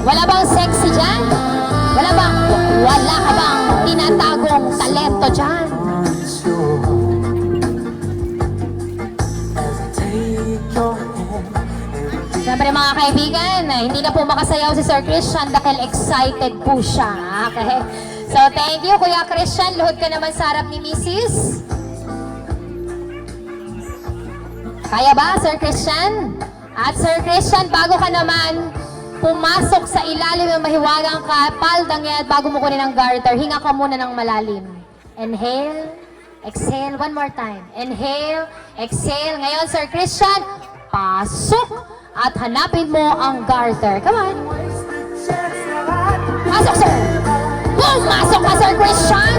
Wala bang sexy dyan? Wala ka bang tinatagong talento dyan? Siyempre mga kaibigan, hindi na po makasayaw si Sir Christian dahil excited po siya. Okay? So thank you, Kuya Christian. Luhod ka naman sa harap ni Mrs. Kaya ba, Sir Christian? At Sir Christian, bago ka naman pumasok sa ilalim ng mahiwagang paldang yan, bago mo kunin ang garter, hinga ka muna ng malalim. Inhale, exhale, one more time. Inhale, exhale. Ngayon, Sir Christian, pasok at hanapin mo ang garter. Come on. Pasok, sir. Pumasok ka, Sir Christian.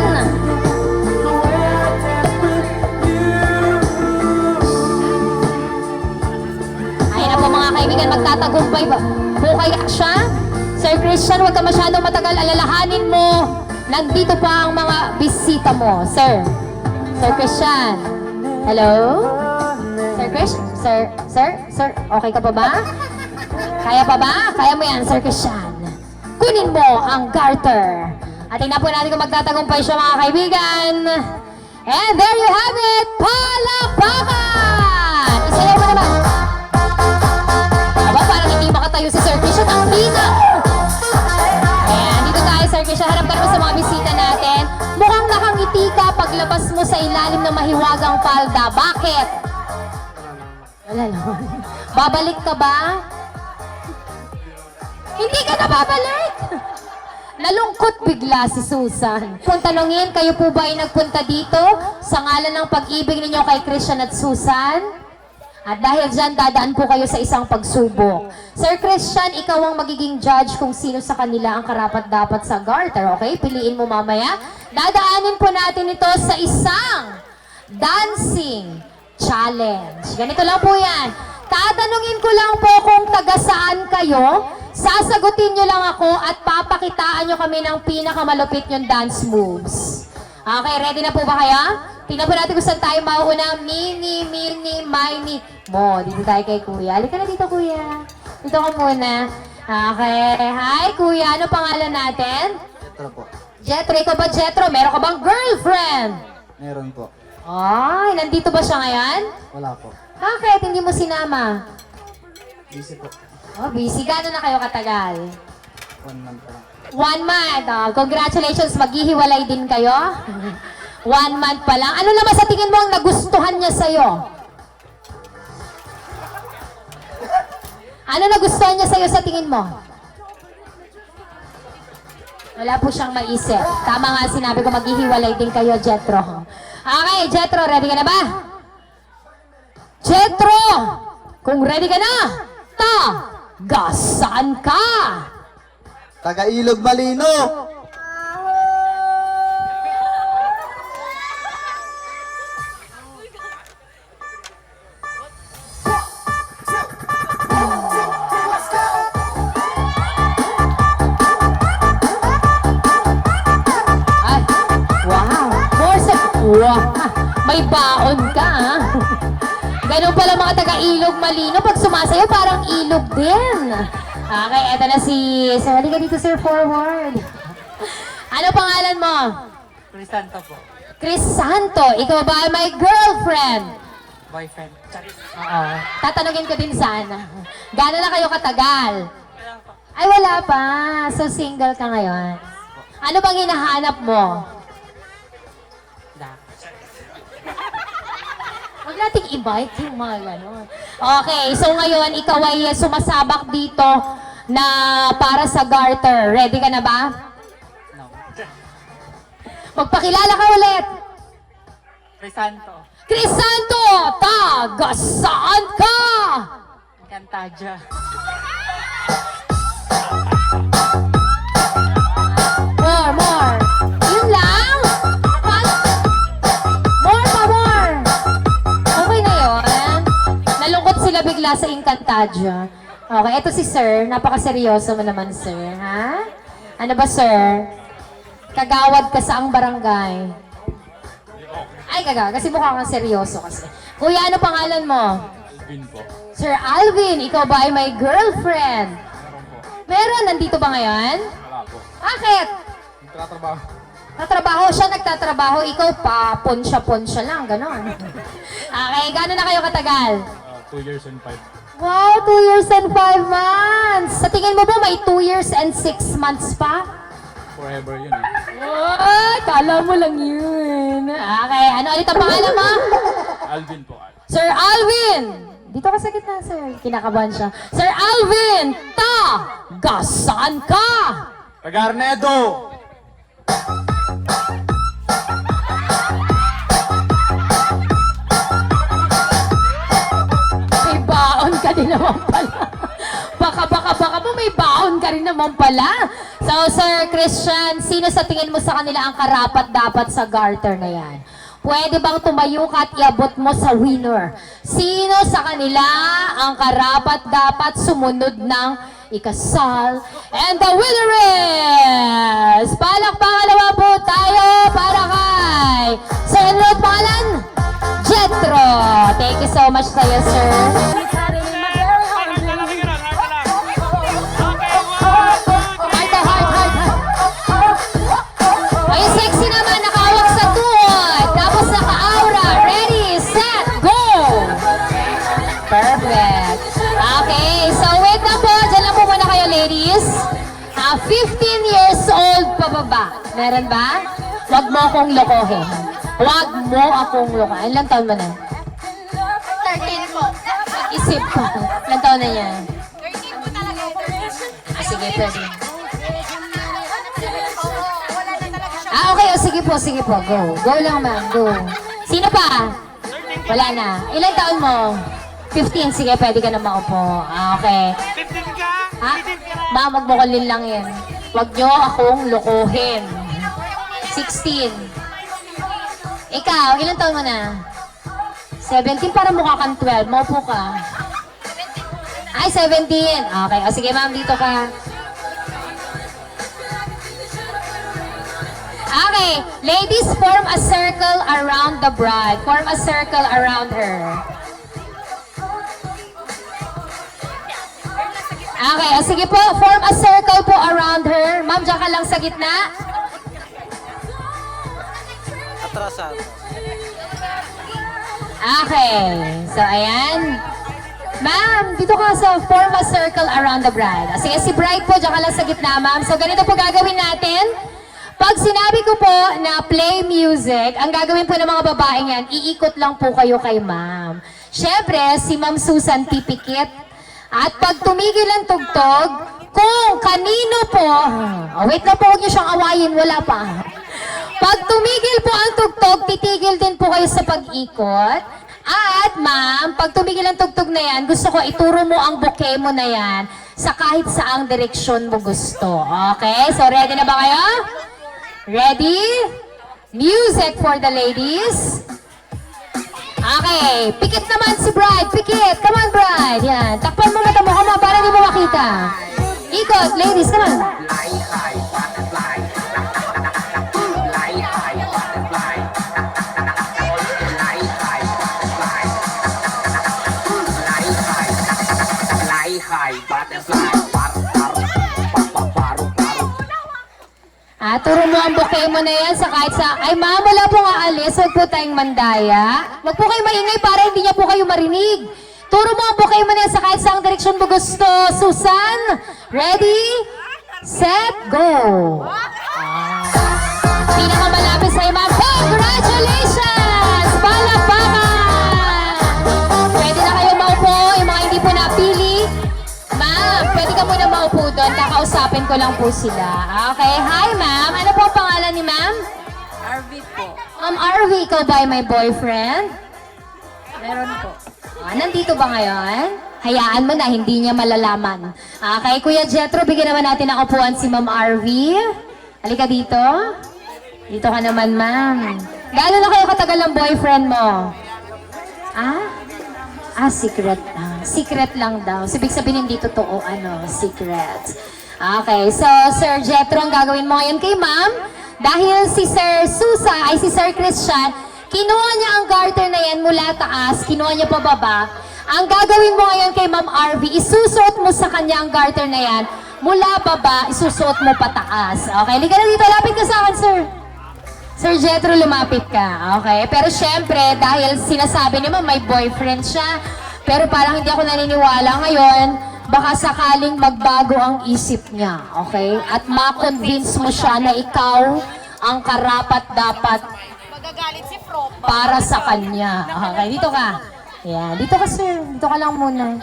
Ayun na po mga kaibigan, magtatagumpay ba? Bukay siya. Sir Christian, huwag ka masyadong matagal. Alalahanin mo, nandito pa ang mga bisita mo. Sir Christian. Hello? Sir Christian? Sir, okay ka pa ba? Kaya pa ba? Kaya mo yan, Sir Christian. Kunin mo ang garter. At tingnan po natin kung magtatagumpay siya, mga kaibigan. And there you have it! Palakpakan! Isayaw mo naman. Aba, parang hindi makatayo si Sir Christian. Ang hina! Ayan, dito tayo, Sir Christian. Harap ka naman sa mga bisita natin. Mukhang nakangiti ka paglabas mo sa ilalim ng mahiwagang palda. Bakit? Wala naman. Babalik ka ba? Hindi ka na babalik! Nalungkot bigla si Susan. Kung tanungin, kayo po ba ay nagpunta dito sa ngalan ng pag-ibig ninyo kay Christian at Susan? At dahil dyan, dadaan po kayo sa isang pagsubok. Sir Christian, ikaw ang magiging judge kung sino sa kanila ang karapat-dapat sa garter, okay? Piliin mo mamaya. Dadaanin po natin ito sa isang dancing challenge. Ganito lang po yan. Tatanungin ko lang po kung taga saan kayo. Sasagutin nyo lang ako at papakitaan nyo kami ng pinakamalupit yung dance moves. Okay, ready na po ba kayo? Tingnan po natin kung saan tayo mauuna. Mini, mini, mo. Dito tayo kay Kuya. Halika na dito, Kuya. Dito ka muna. Okay. Hi, Kuya. Ano pangalan natin? Jetro po. Jetro. Ikaw ba, Jetro? Meron ka bang girlfriend? Meron po. Ay, nandito ba siya ngayon? Wala po. Bakit? Hindi mo sinama? Busy po. Oh, busy. Gano'n na kayo katagal? 1 month pa lang. 1 month. Oh, congratulations. Maghihiwalay din kayo. 1 month pa lang. Ano naman sa tingin mo ang nagustuhan niya sa'yo? Ano nagustuhan niya sa'yo sa tingin mo? Wala po siyang maisip. Tama nga sinabi ko, maghihiwalay din kayo, Jetro. Okay, Jetro, ready ka na ba? Jetro! Kung ready ka na, saan ka? Taga-Ilog Malino! Ay, wow. Wow. May baon ka, ha? Ganun pala mga taga-Ilog Malino. Pag sumasayo, parang ilog din. Okay, eto na si... Sir, halika dito, sir, forward. Ano pangalan mo? Crisanto po. Crisanto. Ikaw ba ay my girlfriend? Boyfriend. Oo. Tatanungin ko din sana. Gano'n na kayo katagal? Ay, wala pa. So, single ka ngayon. Ano bang hinahanap mo? Huwag nating i-bike yung mga gano'n. Okay, so ngayon, ikaw ay sumasabak dito na para sa garter. Ready ka na ba? No. Magpakilala ka ulit. Crisanto. Crisanto, taga saan ka? Encantadia. More. Yun lang? More pa, more. Okay na yun. Nalungkot sila bigla sa Encantadia. Okay, ito si sir. Napakaseryoso mo naman, sir. Ha? Ano ba, sir? Kagawad ka sa ang barangay. Ay, kasi mukha kang seryoso kasi. Kuya, ano pangalan mo? Alvin po. Sir Alvin, ikaw ba ay may girlfriend? Meron. Nandito ba ngayon? Wala po. Bakit? Nagtatrabaho. Nagtatrabaho siya, nagtatrabaho. Ikaw pa, ponsya lang, ganon. Okay, gano'n na kayo katagal? 2 years and 5. Wow, 2 years and 5 months! Sa tingin mo ba may 2 years and 6 months pa? Forever yun eh. Ay, kala mo lang yun. Okay, ano ulit ang pangalan mo? Alvin po. Sir Alvin! Dito ka sa gitna, sir. Kinakabahan siya. Sir Alvin! Taga saan ka? Taga-Arnedo! May baon ka din naman pala. ka rin naman pala. So, Sir Christian, sino sa tingin mo sa kanila ang karapat-dapat sa garter na yan? Pwede bang tumayo ka at iabot mo sa winner? Sino sa kanila ang karapat-dapat sumunod ng ikasal? And the winner is... Palakpakan naman po tayo para kay... Sir, ano ang pangalan? Jetro. Thank you so much sa'yo, sir. Ay, sexy naman, nakawak sa tuhod. Tapos naka-aura. Ready, set, go! Perfect. Okay, so wait na po. Diyan lang po muna kayo, ladies. 15 years old pababa. Meron ba? Huwag mo akong lokohin. Huwag mo akong lokohin. Ilang taon mo na? 13 po. Isip ko. Ilang taon na yan? 13 po talaga. Sige, pwede. Okay. O, sige po. Go. Go lang, ma'am. Go. Sino pa? Wala na. Ilang taon mo? 15. Sige, pwede ka na maupo. Okay. 15 ka? Ha? Ma'am, magbukulin lang yan. Huwag nyo akong lokohin. 16. Ikaw, ilang taon mo na? 17. Para mukha kang 12. Maupo ka. Ay, 17. Okay. O, sige, ma'am. Dito ka. Okay, ladies, form a circle around the bride. Form a circle around her. Okay, sige po, form a circle po around her. Ma'am, dyan ka lang sa gitna. Okay, so ayan. Ma'am, dito ka sa form a circle around the bride. Sige, si bride po, dyan ka lang sa gitna, ma'am. So ganito po gagawin natin. Pag sinabi ko po na play music, ang gagawin po ng mga babaeng yan, iikot lang po kayo kay ma'am. Siyempre, si Ma'am Susan pipikit. At pag tumigil ang tugtog, kung kanino po, wait na po, huwag niyo siyang awayin, wala pa. Pag tumigil po ang tugtog, titigil din po kayo sa pag-ikot. At ma'am, pag tumigil ang tugtog na yan, gusto ko ituro mo ang bouquet mo na yan sa kahit saang direksyon mo gusto. Okay? So, ready na ba kayo? Ready? Music for the ladies. Okay. Pikit naman si bride. Pikit. Come on, bride. Yan. Takpan mo mata mo. Come on, para di mo makita. Ikot. Ladies, come on. Turo mo ang bouquet mo na yan sa kahit sa... Ay, ma'am, wala pong aalis. Huwag po tayong mandaya. Huwag po kayo maingay para hindi niya po kayo marinig. Turo mo ang bouquet mo na yan sa kahit saang direksyon mo gusto. Susan, ready, set, go. Pinakamalapit sa'yo, ma'am. Congratulations! Palakpakan! Pwede na kayo maupo. Yung mga hindi po napili. Ma'am, pwede ka muna maupo doon. Kakausapin ko lang po sila. Okay, hi ma'am. Ano po ang pangalan ni ma'am? RV po. Ma'am RV, ikaw ba ay may boyfriend? Meron po. Nandito ba ngayon? Hayaan mo na, hindi niya malalaman. Okay, Kuya Jetro, bigyan naman natin ng upuan si Ma'am RV. Halika dito. Dito ka naman, ma'am. Gaano na kayo katagal ang boyfriend mo? Secret. Secret lang daw. So, ibig sabihin hindi totoo, secret. Okay, so Sir Jetro, ang gagawin mo ngayon kay ma'am, dahil si Sir Susa, ay si Sir Christian, kinuha niya ang garter na yan mula taas, kinuha niya pababa. Ang gagawin mo ngayon kay Ma'am RV, isusuot mo sa kanya ang garter na yan, mula baba, isusuot mo pataas. Okay, liga na dito, lapit ka sa akin, sir. Sir Jetro, lumapit ka. Okay, pero syempre, dahil sinasabi niya may boyfriend siya, pero parang hindi ako naniniwala ngayon, baka sakaling magbago ang isip niya, okay? At ma-convince mo siya na ikaw ang karapat-dapat para sa kanya. Okay, dito ka. Yan, dito ka sir. Dito ka lang muna.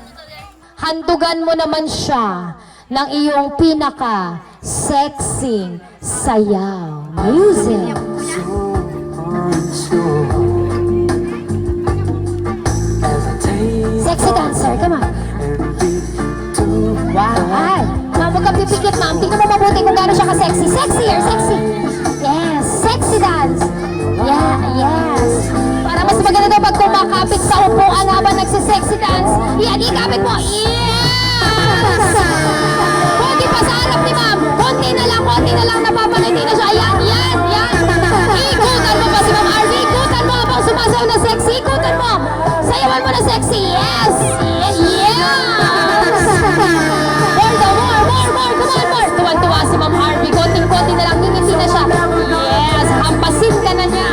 Handugan mo naman siya ng iyong pinaka-sexing sayaw. Music. Sexy dancer, come on. Wow. Ay, huwag kang pipikit. Sexy or sexy? Yes, sexy dance. Yeah, yes. Para mas maganda daw pag kumakapit sa upuan habang nagsisexy dance. Yan, ikapit mo. Yes! Konti pa sa harap ni ma'am. Konti na lang, napapangiti na siya. Ayan, yan, yan. Ikutan mo pa si Ma'am RV. Ikutan mo habang sumasayaw na sexy. Ikutan mo. Sayawan mo na sexy. Yes! Yes! More daw, more. Come on, more. Tuwan-tuwa si Ma'am RV. Konting-konti na lang, ngingiti na siya. Yes! Hampasin ka na niya.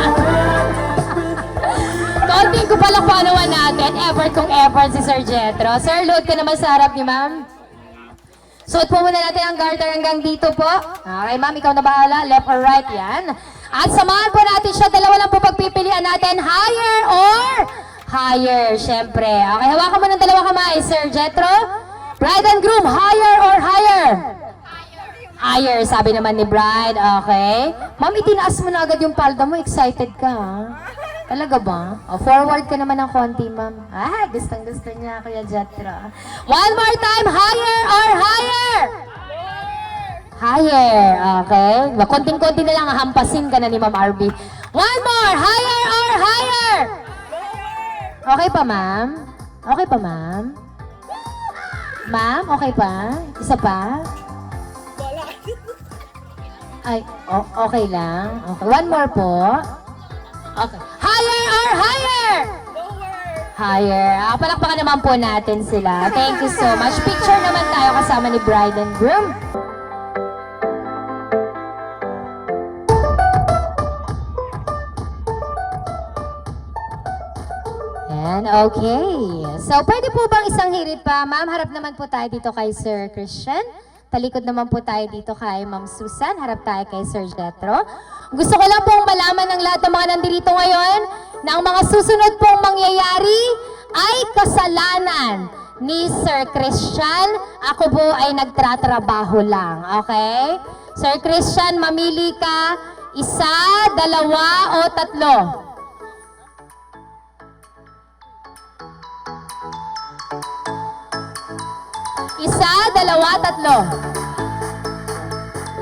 Konting ko palang panawan natin. Effort kung effort si Sir Jetro. Sir, load ka naman sa harap ni ma'am. Suot po muna natin ang garter hanggang dito po. Okay, ma'am, ikaw na bahala. Left or right, yan. At samahan po natin siya. Dalawa lang po pagpipilian natin. Higher or higher, syempre. Okay, hawakan mo ng dalawa kamay, Sir Jetro. Bride and groom, higher or higher? Higher, sabi naman ni bride. Okay. Ma'am, itinaas mo na agad yung palda mo. Excited ka, ha? Talaga ba? O, forward ka naman ng konti, ma'am. Ah, gustong-gusto niya, Kuya Jetro. One more time, higher or higher? Higher, okay. Konting-konti na lang, hampasin ka na ni Ma'am RB. One more, higher or higher? Okay pa, ma'am? Okay pa, ma'am? Ma'am, okay pa? Isa pa? Ay, okay lang. Okay. One more po. Okay. Higher or higher? Higher. Palakpakan naman po natin sila. Thank you so much. Picture naman tayo kasama ni bride and groom. Yan, okay. So, pwede po bang isang hirit pa? Ma'am, harap naman po tayo dito kay Sir Christian. Talikod naman po tayo dito kay Ma'am Susan. Harap tayo kay Sir Jetro. Gusto ko lang pong malaman ng lahat ng mga nandito ngayon na ang mga susunod pong mangyayari ay kasalanan ni Sir Christian. Ako po ay nagtratrabaho lang, okay? Sir Christian, mamili ka. Isa, dalawa, o tatlo? Isa, dalawa, tatlo.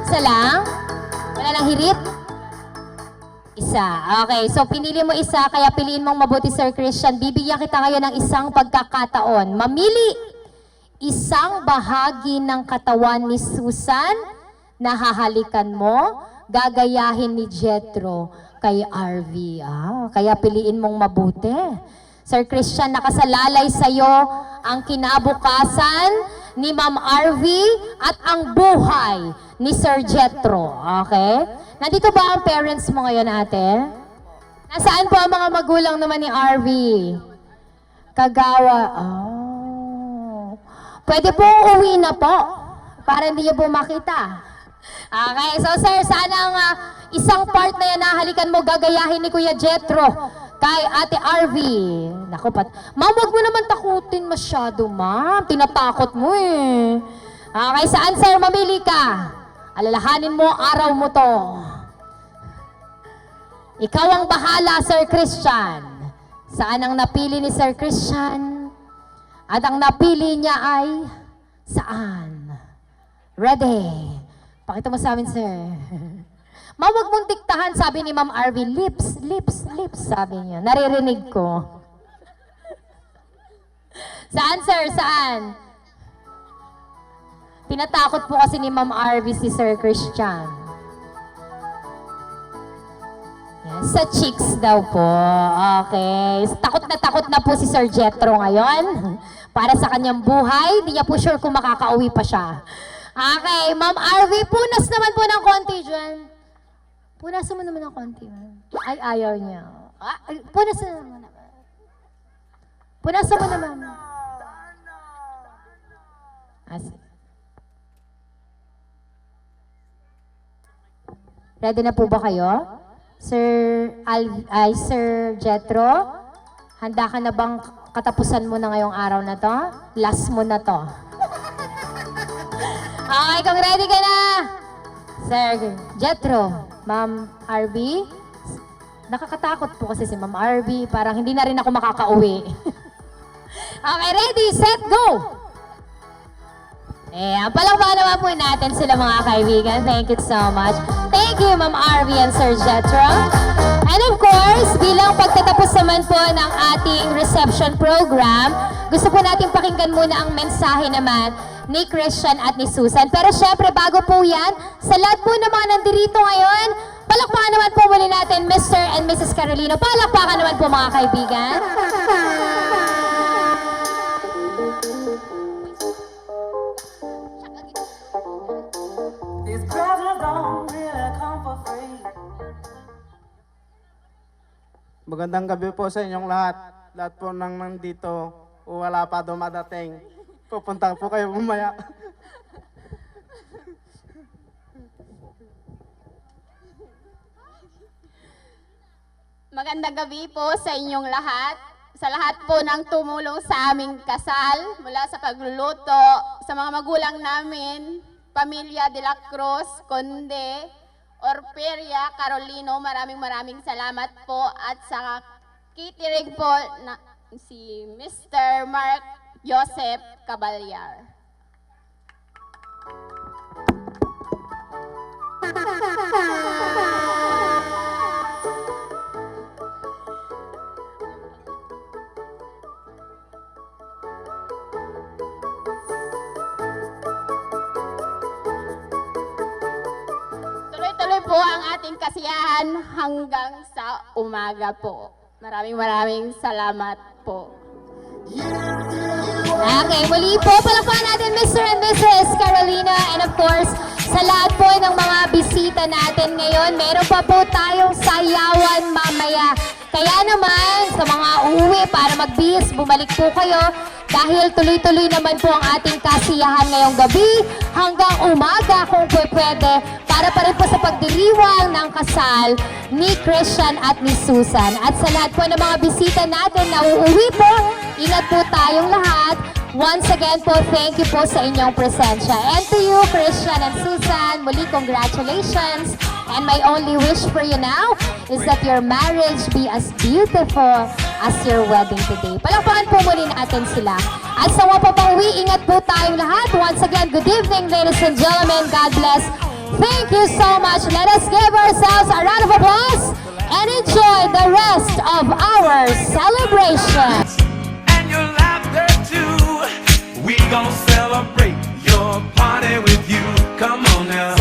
Isa lang? Wala lang hirit? Isa. Okay, so pinili mo isa, kaya piliin mong mabuti, Sir Christian. Bibigyan kita ngayon ng isang pagkakataon. Mamili isang bahagi ng katawan ni Susan na hahalikan mo, gagayahin ni Jetro kay RV. Kaya piliin mong mabuti. Sir Christian, nakasalalay sa'yo ang kinabukasan ni Ma'am RV at ang buhay ni Sir Jetro. Okay? Nandito ba ang parents mo ngayon, ate? Nasaan po ang mga magulang naman ni RV? Kagawa. Oh. Pwede po uwi na po para hindi niyo po makita. Okay, so sir, sana ang isang part na yan nahalikan mo, gagayahin ni Kuya Jetro kay Ate RV. Naku, ma'am, wag mo naman takutin masyado, ma'am. Tinatakot mo eh. Okay, saan sir, mamili ka? Alalahanin mo, araw mo to. Ikaw ang bahala, Sir Christian. Saan ang napili ni Sir Christian? At ang napili niya ay saan? Ready? Pakita mo sa amin, sir. Ma'am, wag mong diktahan, sabi ni Ma'am RV. Lips, lips, lips, sabi niya. Naririnig ko. Saan, sir? Saan? Pinatakot po kasi ni Ma'am RV si Sir Christian. Yes, sa cheeks daw po. Okay. Takot na po si Sir Jetro ngayon. Para sa kanyang buhay, hindi niya po sure kung makakauwi pa siya. Okay, Ma'am RV, punas naman po ng konti dyan. Punasan mo naman ng konti, ma'am. Ay, ayaw niya. Punasan mo naman. Punasan mo naman. Ready na po ba kayo? Sir Jetro, handa ka na bang katapusan mo na ngayong araw na to? Last mo na to. Okay, kung ready ka na, Sir Jetro, Ma'am RV, nakakatakot po kasi si Ma'am RV, parang hindi na rin ako makakauwi. Okay, ready, set, go! Ayan, palakpakan naman po natin sila mga kaibigan. Thank you so much. Thank you, Ma'am Arvy and Sir Jetro. And of course, bilang pagtatapos naman po ng ating reception program, gusto po natin pakinggan muna ang mensahe naman ni Christian at ni Susan. Pero syempre, bago po yan, sa lahat po ng mga nandirito ngayon, palakpakan naman po muli natin Mr. and Mrs. Carolino. Palakpakan naman po mga kaibigan. These presents don't really come for free. Magandang gabi po sa inyong lahat. Lahat po nang nandito, wala pa dumadating. Pupunta po kayo mamaya. Magandang gabi po sa inyong lahat. Sa lahat po ng tumulong sa aming kasal, mula sa pagluluto, sa mga magulang namin, Pamilya de la Cruz, Conde, Orperia, Carolino, maraming salamat po. At sa catering po, si Mr. Mark Joseph Caballar. Tuloy-tuloy po ang ating kasiyahan hanggang sa umaga po. Maraming salamat po. Okay, muli po, palakpakan natin Mr. and Mrs. Carolina, and of course, sa lahat po ng mga bisita natin ngayon, meron pa po tayong sayawan mamaya. Kaya naman, sa mga uuwi para magbihis, bumalik po kayo dahil tuloy-tuloy naman po ang ating kasiyahan ngayong gabi hanggang umaga kung pwede, para pa rin po sa pagdiriwang ng kasal ni Christian at ni Susan. At sa lahat po ng mga bisita natin na uuwi po, ingat po tayong lahat. Once again po, thank you po sa inyong presensya. And to you, Christian and Susan, muli congratulations. And my only wish for you now is that your marriage be as beautiful as your wedding today. Palakpakan po muli natin sila. At sa mga papauwi, ingat po tayong lahat. Once again, good evening, ladies and gentlemen. God bless. Thank you so much. Let us give ourselves a round of applause and enjoy the rest of our celebration. And your laughter too. We gon' celebrate your party with you. Come on now.